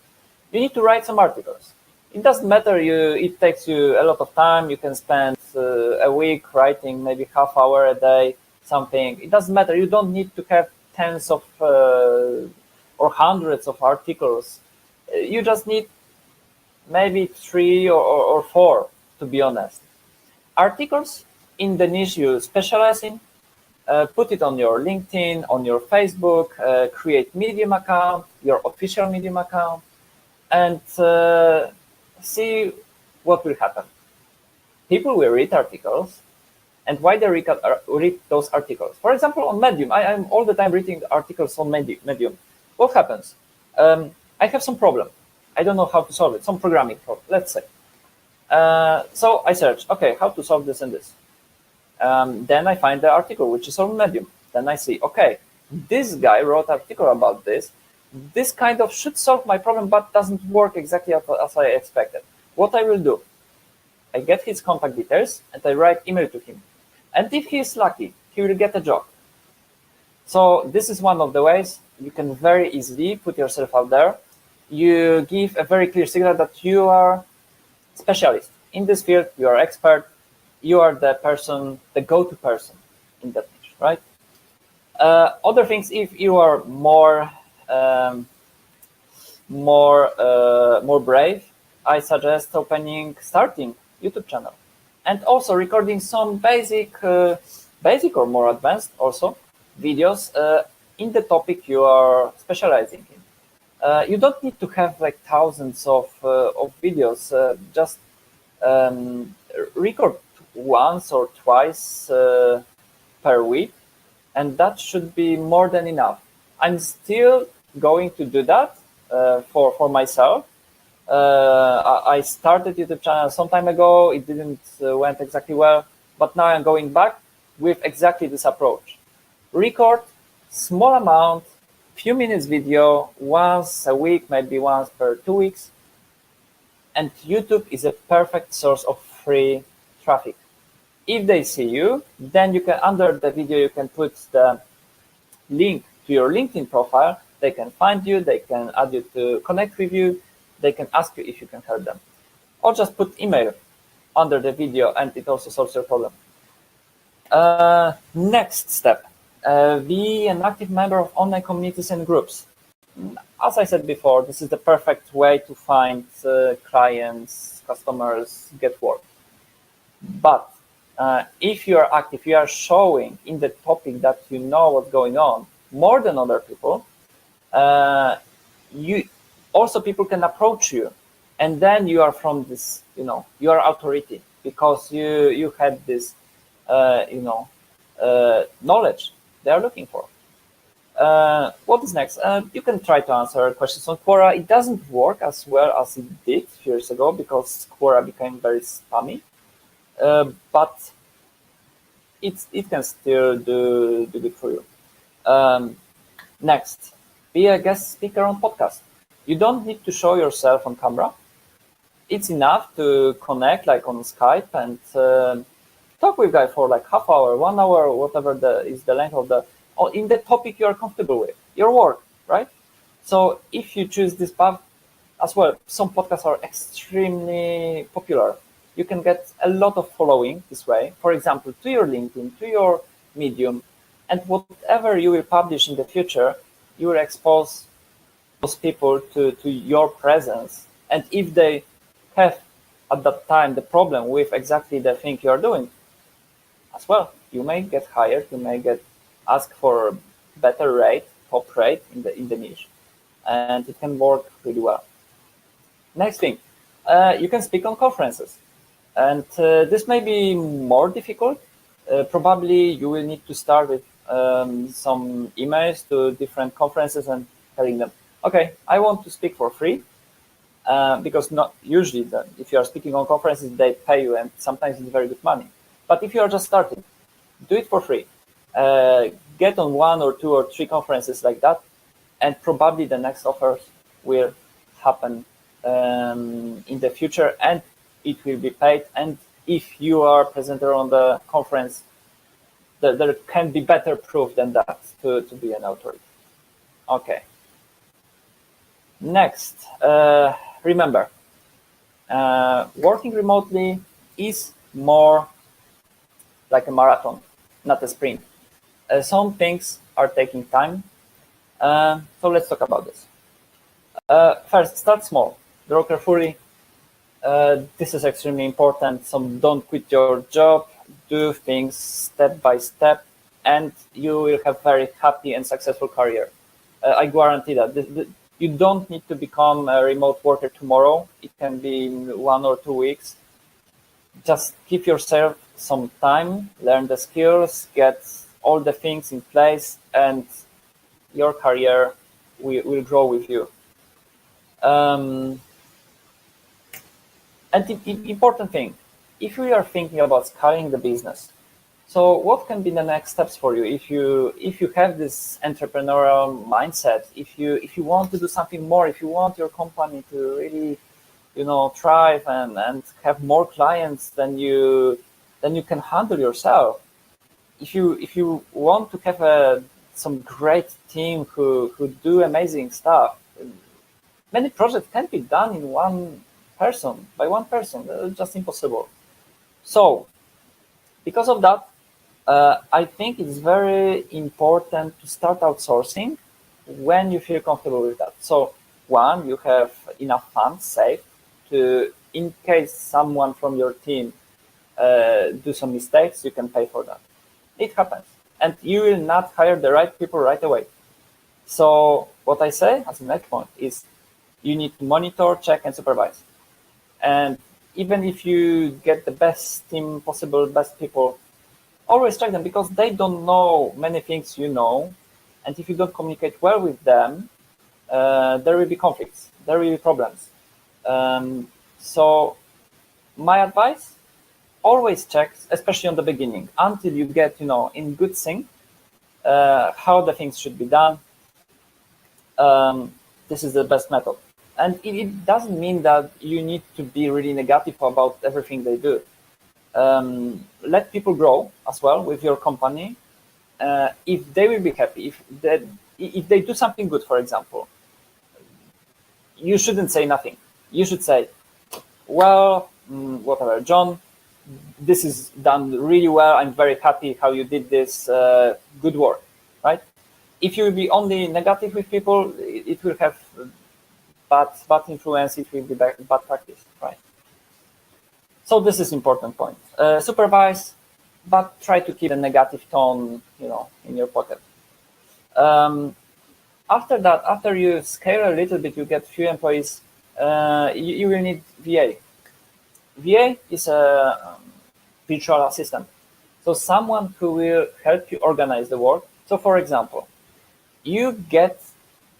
you need to write some articles. It doesn't matter, it takes you a lot of time. You can spend a week writing maybe half hour a day, something. It doesn't matter. You don't need to have tens of or hundreds of articles. You just need maybe 3 or 4, to be honest. Articles in the niche you specialize in, put it on your LinkedIn, on your Facebook, create Medium account, your official Medium account, and see what will happen. People will read articles, and why they read those articles. For example, on Medium, I'm all the time reading articles on Medium. What happens? I have some problem. I don't know how to solve it, some programming problem, let's say. So I search, okay, how to solve this and this. Then I find the article, which is on Medium. Then I see, okay, this guy wrote an article about this. This kind of should solve my problem, but doesn't work exactly as I expected. What I will do, I get his contact details and I write email to him. And if he is lucky, he will get a job. So this is one of the ways you can very easily put yourself out there. You give a very clear signal that you are specialist in this field, you are expert, you are the person, the go-to person in that niche, right? Other things, if you are more brave, I suggest starting YouTube channel, and also recording some basic or more advanced also videos in the topic you are specializing in. You don't need to have like thousands of videos. Just record once or twice per week, and that should be more than enough. I'm still going to do that for myself. I started YouTube channel some time ago. It didn't went exactly well, but now I'm going back with exactly this approach. Record small amount, few minutes video once a week, maybe once per 2 weeks. And YouTube is a perfect source of free traffic. If they see you, then you can, under the video, you can put the link to your LinkedIn profile. They can find you, they can add you to connect with you, they can ask you if you can help them. Or just put email under the video and it also solves your problem. Next step, be an active member of online communities and groups. As I said before, this is the perfect way to find clients, customers, get work. But if you are active, you are showing in the topic that you know what's going on more than other people, people can approach you, and then you are from this, you are authority because you had this, knowledge they are looking for. What is next? You can try to answer questions on Quora. It doesn't work as well as it did a few years ago because Quora became very spammy, but it can still do good for you. Next, be a guest speaker on podcast. You don't need to show yourself on camera. it's enough to connect like on Skype and talk with guy for like half hour, 1 hour, whatever is the length of or in the topic you are comfortable with, your work, right? So if you choose this path as well, some podcasts are extremely popular. You can get a lot of following this way, for example, to your LinkedIn, to your Medium, and whatever you will publish in the future, you will expose those people to your presence. And if they have at that time the problem with exactly the thing you are doing as well, you may get hired, you may get asked for better rate, top rate in the niche, and it can work really well. Next thing, you can speak on conferences, and this may be more difficult. Probably you will need to start with some emails to different conferences and telling them, okay, I want to speak for free, because not usually if you are speaking on conferences, they pay you, and sometimes it's very good money. But if you are just starting, do it for free. Get on 1 or 2 or 3 conferences like that, and probably the next offers will happen in the future, and it will be paid. And if you are presenter on the conference, there can be better proof than that to be an authority. Okay. Next, remember, working remotely is more like a marathon, not a sprint. Some things are taking time. So let's talk about this. First, start small. Broker fully. This is extremely important. So don't quit your job. Do things step by step, and you will have very happy and successful career. I guarantee that. You don't need to become a remote worker tomorrow. It can be in 1 or 2 weeks. Just give yourself some time, learn the skills, get all the things in place, and your career will grow with you. And the important thing, if you are thinking about scaling the business, so what can be the next steps for you if you have this entrepreneurial mindset, if you want to do something more, if you want your company to really thrive and have more clients than you can handle yourself, if you want to have some great team who do amazing stuff, many projects can be done in by one person. It's just impossible. So because of that, I think it's very important to start outsourcing when you feel comfortable with that. So one, you have enough funds saved to, in case someone from your team do some mistakes, you can pay for that. It happens, and you will not hire the right people right away. So what I say as a next point is you need to monitor, check, and supervise. And even if you get the best team possible, best people, always check them, because they don't know many things you know. And if you don't communicate well with them, there will be conflicts, there will be problems. So my advice, always check, especially on the beginning, until you get in good sync how the things should be done. This is the best method. And it doesn't mean that you need to be really negative about everything they do. Let people grow as well with your company. If they will be happy, if they do something good, for example, you shouldn't say nothing. You should say, well, whatever, John, this is done really well. I'm very happy how you did this. Good work, right? If you will be only negative with people, it will have bad influence. It will be bad practice, right? So this is important point. Supervise, but try to keep the negative tone, in your pocket. After that, after you scale a little bit, you get few employees. You will need VA. VA is a virtual assistant, so someone who will help you organize the work. So, for example, you get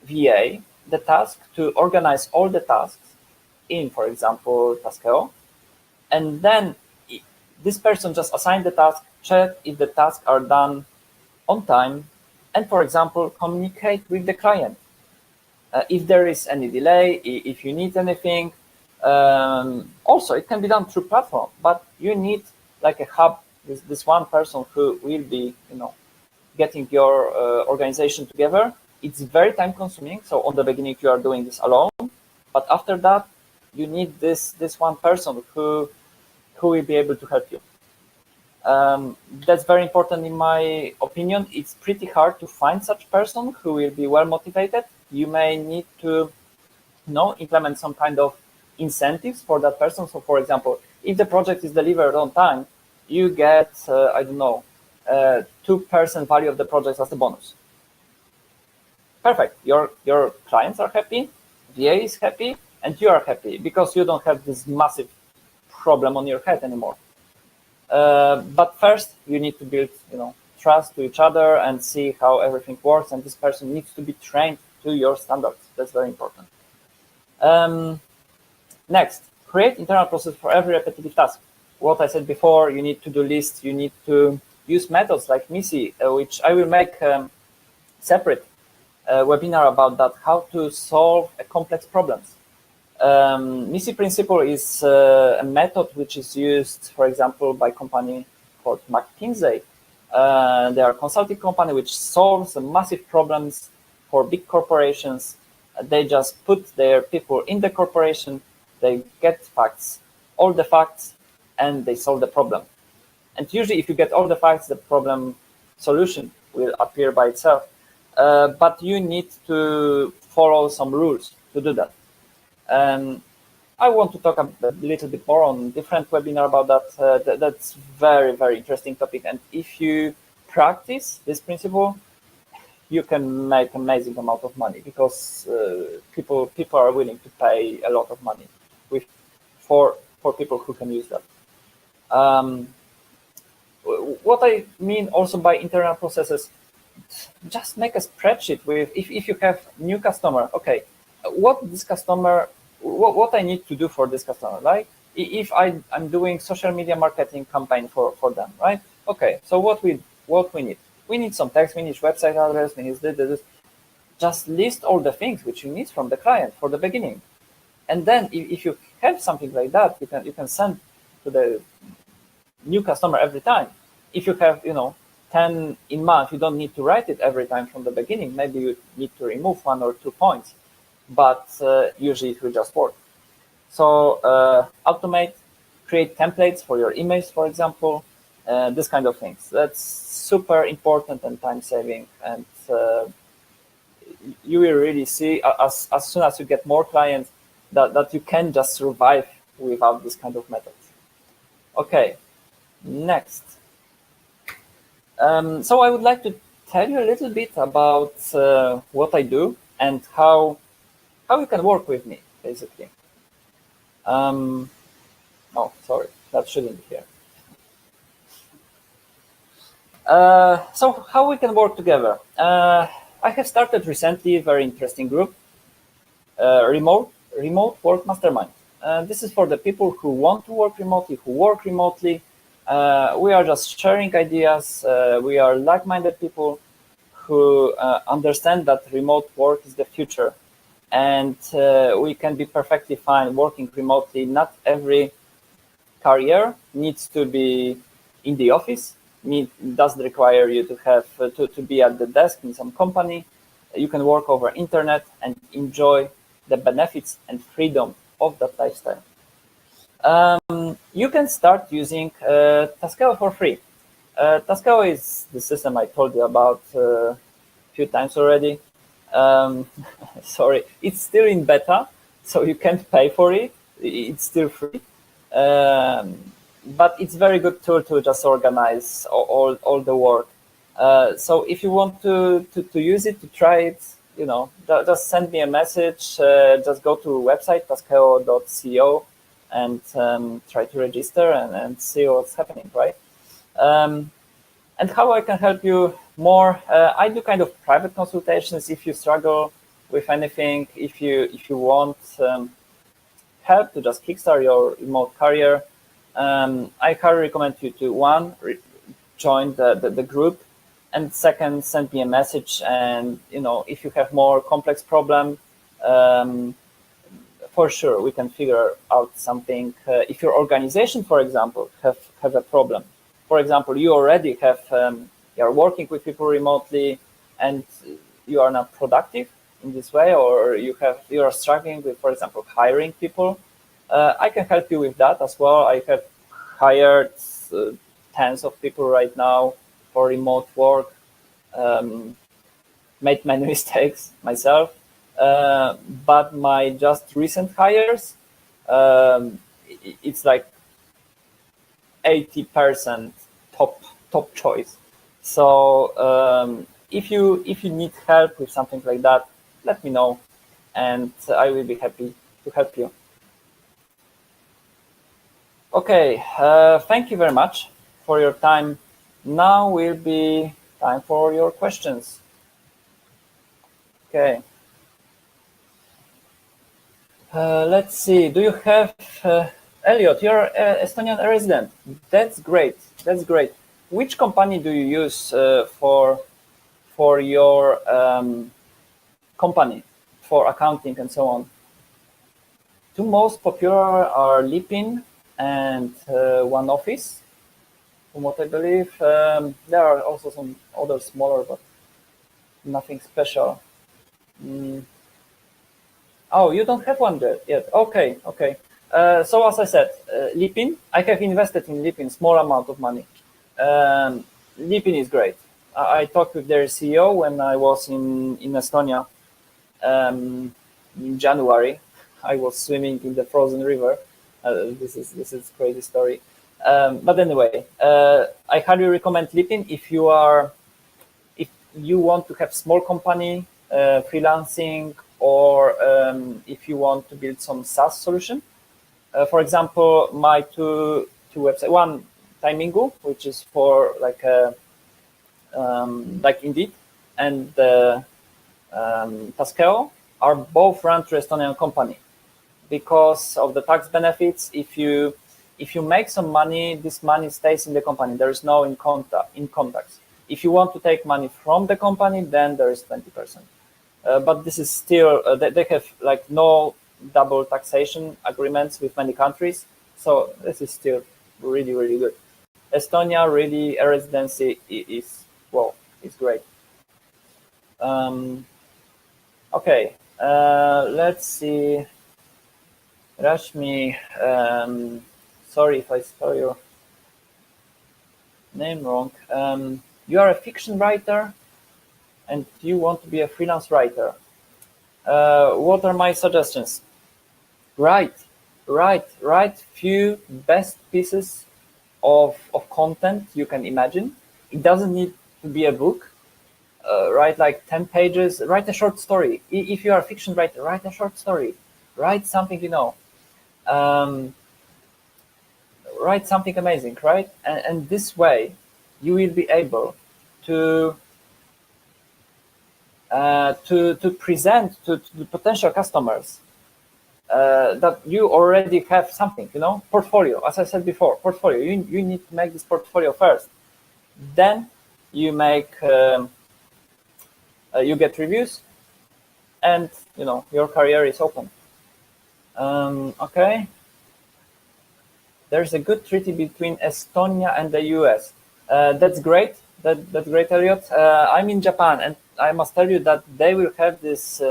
VA the task to organize all the tasks in, for example, Taskeo, and then this person just assign the task, check if the tasks are done on time, and, for example, communicate with the client. If there is any delay, if you need anything, Also, it can be done through platform, but you need like a hub, this one person who will be, getting your organization together. It's very time consuming. So on the beginning, you are doing this alone, but after that, you need this one person who will be able to help you. That's very important in my opinion. It's pretty hard to find such person who will be well motivated. You may need to implement some kind of incentives for that person. So for example, if the project is delivered on time, you get, I don't know, 2% value of the project as a bonus. Perfect. Your clients are happy, VA is happy, and you are happy because you don't have this massive problem on your head anymore. But first, you need to build, trust to each other and see how everything works. And this person needs to be trained to your standards. That's very important. Next, create internal process for every repetitive task. What I said before, you need to do lists. You need to use methods like Missy, which I will make separate webinar about that, how to solve complex problems. Missy principle is a method which is used, for example, by a company called McKinsey. They are a consulting company which solves massive problems for big corporations. They just put their people in the corporation, they get facts, all the facts, and they solve the problem. And usually if you get all the facts, the problem solution will appear by itself. But you need to follow some rules to do that. I want to talk a little bit more on different webinar about that. That's very, very interesting topic. And if you practice this principle, you can make amazing amount of money because people are willing to pay a lot of money for people who can use that. What I mean also by internal processes, just make a spreadsheet with, if you have new customer, okay, what I need to do for this customer, like if I'm doing social media marketing campaign for them, right? Okay, so what we need? We need some text, we need website address, we need this. Just list all the things which you need from the client for the beginning. And then if you have something like that, you can send to the new customer every time. If you have, 10 in month, you don't need to write it every time from the beginning. Maybe you need to remove 1 or 2 points, but usually it will just work. So automate, create templates for your emails, for example, this kind of things. That's super important and time saving. And you will really see as soon as you get more clients that you can just survive without this kind of methods. Okay, next. So I would like to tell you a little bit about what I do and how you can work with me, basically. Oh, sorry, that shouldn't be here. So how we can work together? I have started recently a very interesting group, remote work mastermind. This is for the people who want to work remotely, who work remotely. We are just sharing ideas. We are like-minded people who understand that remote work is the future, and we can be perfectly fine working remotely. Not every career needs to be in the office. Doesn't require you to have to be at the desk in some company. You can work over internet and enjoy the benefits and freedom of that lifestyle. You can start using Taskeo for free. Taskeo is the system I told you about a few times already. Sorry, it's still in beta, so you can't pay for it. It's still free. But it's very good tool to just organize all the work. So if you want to use it, to try it, just send me a message. Just go to website taskeo.co and try to register and see what's happening, right? And how I can help you more? I do kind of private consultations if you struggle with anything. If you want help to just kickstart your remote career, I highly recommend you to join the group, and second, send me a for if you have more complex problem. For for sure we can figure out something. If your organization, for example, have a problem, for example, you already have you're working with people remotely and you are not productive in this way, or you are struggling with, for example, hiring people, I can help you with that as well. I have hired tens of people right now for remote work. Made many mistakes myself, but my just recent hires, it's like 80% top choice. So if you need help with something like that, let me know, and I will be happy to help you. Okay, thank you very much for your time. Now will be time for your questions. Okay. Let's see. Do you have Elliot? You're an Estonian resident. That's great. That's great. Which company do you use for your company, for accounting and so on? Two most popular are Lipin and One Office, from what I believe. There are also some other smaller, but nothing special. Oh, you don't have one there yet. Okay, okay. So as I said, Lipin, I have invested in Lipin small amount of money. Lipin is great. I talked with their CEO when I was in Estonia in January. I was swimming in the frozen river. This is crazy story. But anyway, I highly recommend Lipin if you want to have small company, freelancing, or if you want to build some SaaS solution. For example, my two websites, one Timingu, which is for like Indeed, and Taskeo are both run through Estonian company because of the tax benefits. If you make some money, this money stays in the company. There is no income tax. If you want to take money from the company, then there is 20%. But this is still, they have like no double taxation agreements with many countries. So this is still really, really good. Estonia, really, e-residency is, well, it's great. Okay, let's see. Rashmi, sorry if I spell your name wrong. You are a fiction writer and you want to be a freelance writer. What are my suggestions? Write few best pieces of content you can imagine. It doesn't need to be a book. Write like 10 pages. Write a short story. If you are a fiction writer, write a short story. Write something you know. Write something amazing, right? And this way, you will be able to present to the potential customers that you already have something, portfolio. As I said before, portfolio. You need to make this portfolio first. Then you make you get reviews, and your career is open. Okay. There's a good treaty between Estonia and the US. That's great. That's great, Elliot. I'm in Japan, and I must tell you that they will have this.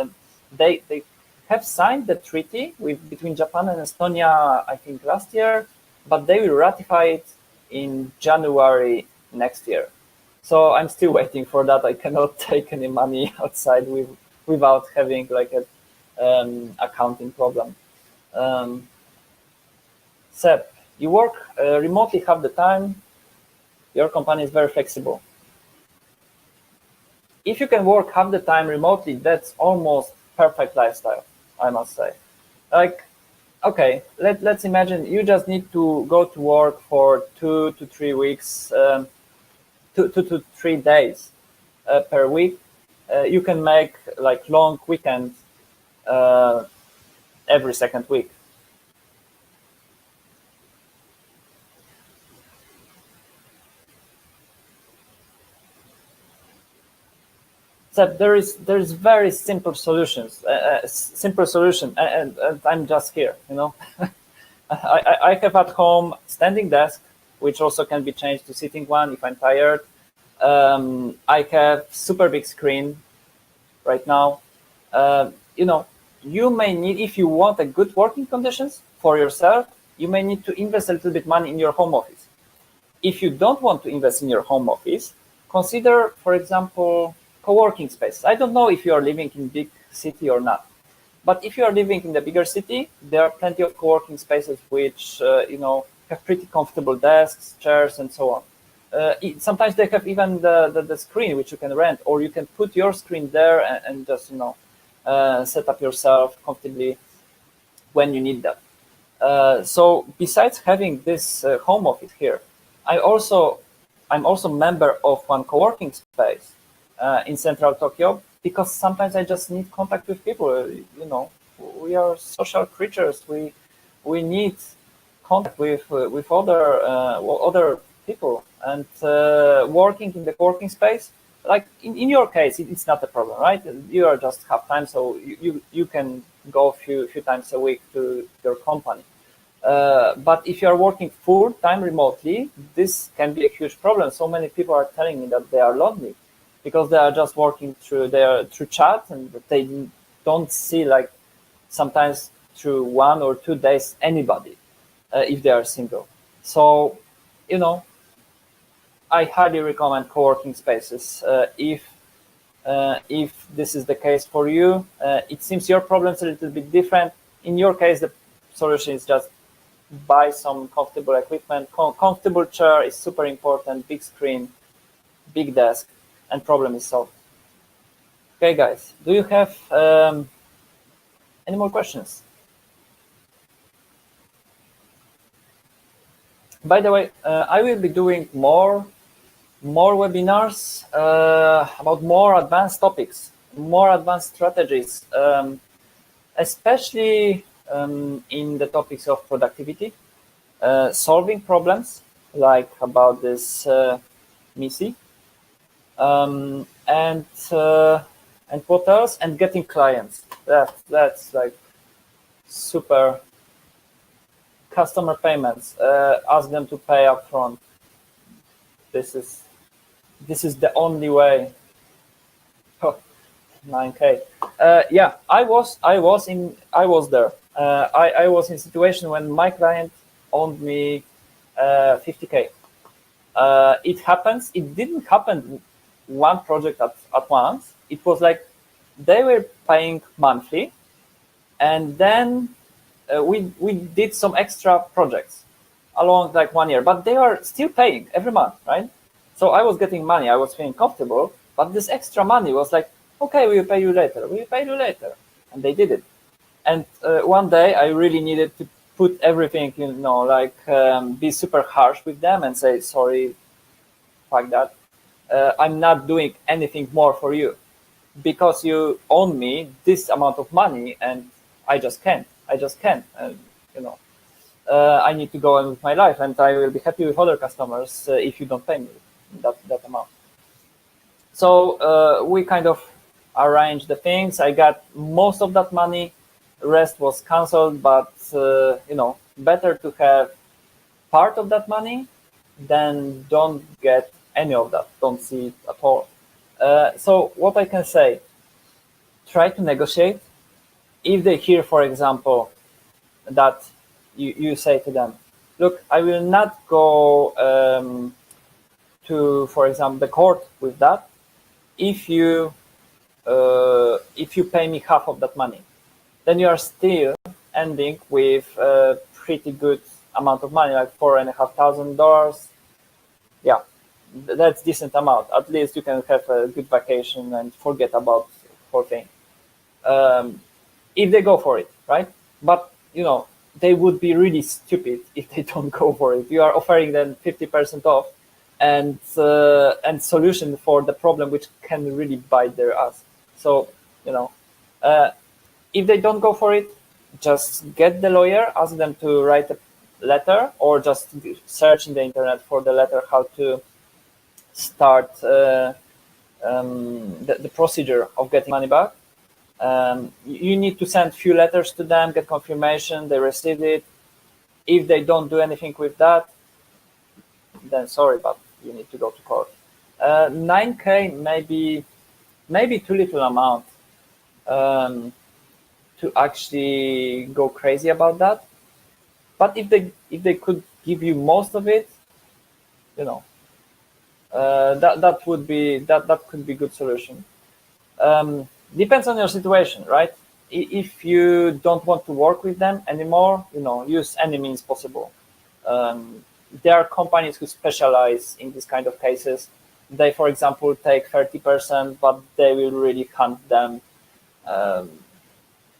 They have signed the treaty between Japan and Estonia, I think, last year, but they will ratify it in January next year. So I'm still waiting for that. I cannot take any money outside without having like a accounting problem. Seb, you work remotely half the time. Your company is very flexible. If you can work half the time remotely, that's almost perfect lifestyle, I must say. Like, okay, let's imagine you just need to go to work for 2 to 3 weeks, 2 to 3 days per week. You can make like long weekends every second week. step, there is very simple solutions, simple solution, and I'm just here, you know. I have at home standing desk, which also can be changed to sitting one if I'm tired. I have super big screen right now. You know, you may need, if you want a good working conditions for yourself, you may need to invest a little bit money in your home office. If you don't want to invest in your home office, consider, for example, co-working spaces. I don't know if you are living in big city or not, but if you are living in the bigger city, there are plenty of co-working spaces which you know, have pretty comfortable desks, chairs, and so on. Sometimes they have even the screen which you can rent, or you can put your screen there and just, you know, set up yourself comfortably when you need that. So besides having this home office here, I'm also member of one co-working space in central Tokyo, because sometimes I just need contact with people. You know, we are social creatures. We need contact with other people, and working in the co-working space, like in your case, it's not a problem, right? You are just half time, so you can go a few times a week to your company. But if you are working full time remotely, this can be a huge problem. So many people are telling me that they are lonely because they are just working through chat, and they don't see, like, sometimes through 1 or 2 days anybody if they are single. So, you know, I highly recommend co-working spaces if this is the case for you. It seems your problem is a little bit different. In your case, the solution is just buy some comfortable equipment. Comfortable chair is super important. Big screen, big desk, and problem is solved. Okay, guys, do you have any more questions? By the way, I will be doing more webinars about more advanced topics, more advanced strategies, especially in the topics of productivity, solving problems, like about this MISI, and what else? And getting clients. That's like super. Customer payments. Ask them to pay upfront. This is the only way. Oh, 9K. Yeah, I was there. I was in a situation when my client owed me 50K. It happens. It didn't happen one project at once. It was like they were paying monthly, and then we did some extra projects along like 1 year, but they are still paying every month, right? So I was getting money. I was feeling comfortable, but this extra money was like, okay, we'll pay you later. We'll pay you later, and they did it. And one day I really needed to put everything, you know, like be super harsh with them and say, sorry, fuck that. I'm not doing anything more for you because you owe me this amount of money, and I just can't. And, you know, I need to go on with my life, and I will be happy with other customers if you don't pay me that amount. So we kind of arranged the things. I got most of that money. The rest was canceled, but you know, better to have part of that money than don't get any of that, don't see it at all. So what I can say, try to negotiate. If they hear, for example, that you say to them, look, I will not go to, for example, the court with that if you pay me half of that money, then you are still ending with a pretty good amount of money, like $4,500. Yeah, that's decent amount. At least you can have a good vacation and forget about the whole thing. If they go for it, right? But, you know, they would be really stupid if they don't go for it. You are offering them 50% off and solution for the problem which can really bite their ass. So, you know, if they don't go for it, just get the lawyer, ask them to write a letter, or just search in the internet for the letter how to start the procedure of getting money back. You need to send few letters to them, get confirmation they received it. If they don't do anything with that, then sorry, but you need to go to court. 9K maybe too little amount to actually go crazy about that. But if they could give you most of it, you know, that could be good solution. Depends on your situation, right? If you don't want to work with them anymore, use any means possible. There are companies who specialize in this kind of cases. They, for example, take 30%, but they will really hunt them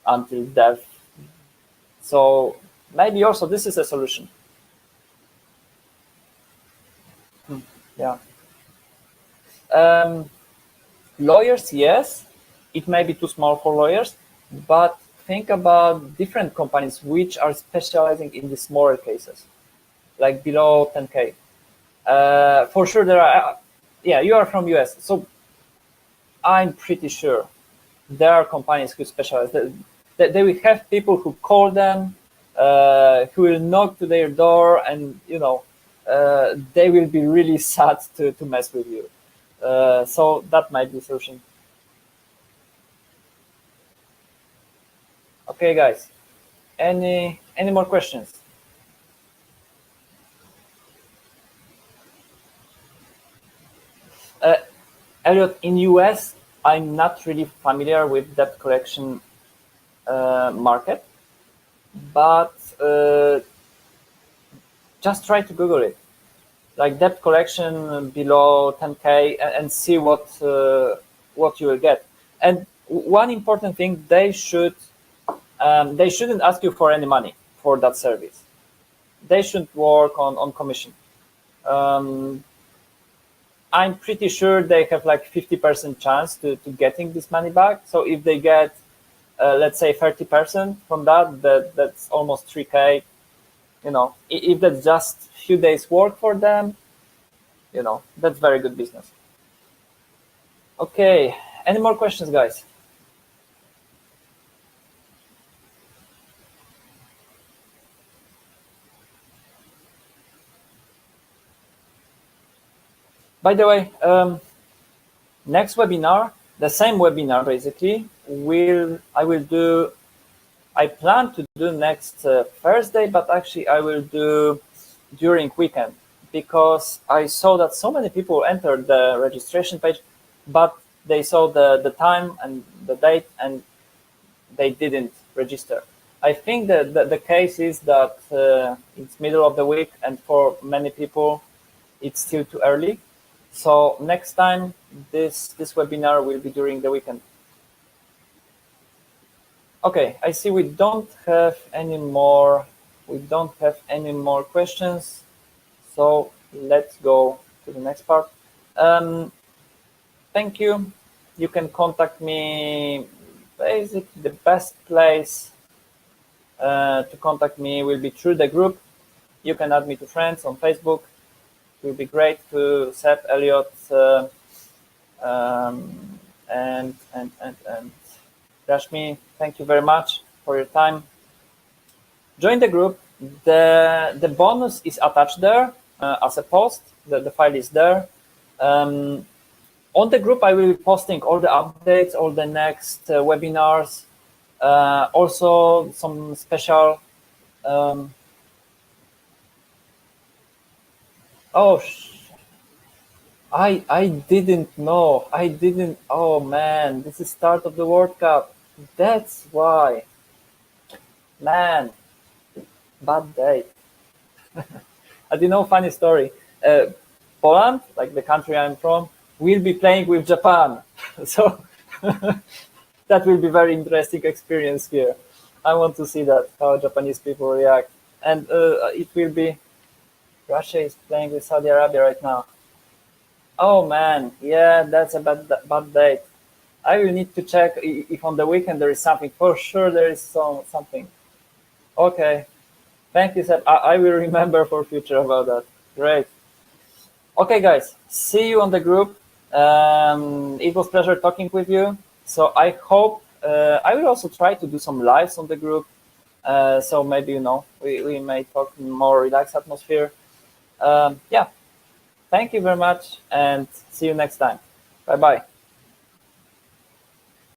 until death. So maybe also this is a solution. Yeah. Lawyers, yes, it may be too small for lawyers, but think about different companies which are specializing in the smaller cases, like below 10K. For sure, there are. Yeah, you are from US, so I'm pretty sure there are companies who specialize. They will have people who call them, who will knock to their door, and they will be really sad to mess with you. So that might be a solution. Okay, guys. Any more questions? Elliot, in US, I'm not really familiar with debt collection market, but just try to Google it, like debt collection below 10K, and see what you will get. And one important thing, they shouldn't ask you for any money for that service. They should work on commission. I'm pretty sure they have like 50% chance to getting this money back. So if they get, let's say 30% from that's almost 3K. If that's just a few days work for them, that's very good business. Okay, any more questions, guys? By the way, next webinar, the same webinar basically, I plan to do next Thursday, but actually I will do during weekend, because I saw that so many people entered the registration page, but they saw the time and the date and they didn't register. I think that the case is that it's middle of the week, and for many people it's still too early. So next time this webinar will be during the weekend. Okay, I see we don't have any more questions. So let's go to the next part. Thank you. You can contact me. Basically, the best place to contact me will be through the group. You can add me to friends on Facebook. It will be great to Seb, Elliot, and Rashmi. Thank you very much for your time. Join the group. The bonus is attached there as a post. The file is there. On the group, I will be posting all the updates, all the next webinars, also some special. I didn't know. Oh man, this is start of the World Cup. That's why. Man, bad day. Funny story. Poland, like the country I'm from, will be playing with Japan. So that will be very interesting experience here. I want to see that, how Japanese people react. And it will be, Russia is playing with Saudi Arabia right now. Oh man, yeah, that's a bad date. I will need to check if on the weekend there is something. For sure there is something. Okay, thank you, Seb. I will remember for future about that. Great. Okay, guys, see you on the group. It was a pleasure talking with you. So I hope I will also try to do some lives on the group. So maybe, we may talk in more relaxed atmosphere. Yeah, thank you very much and see you next time. Bye-bye.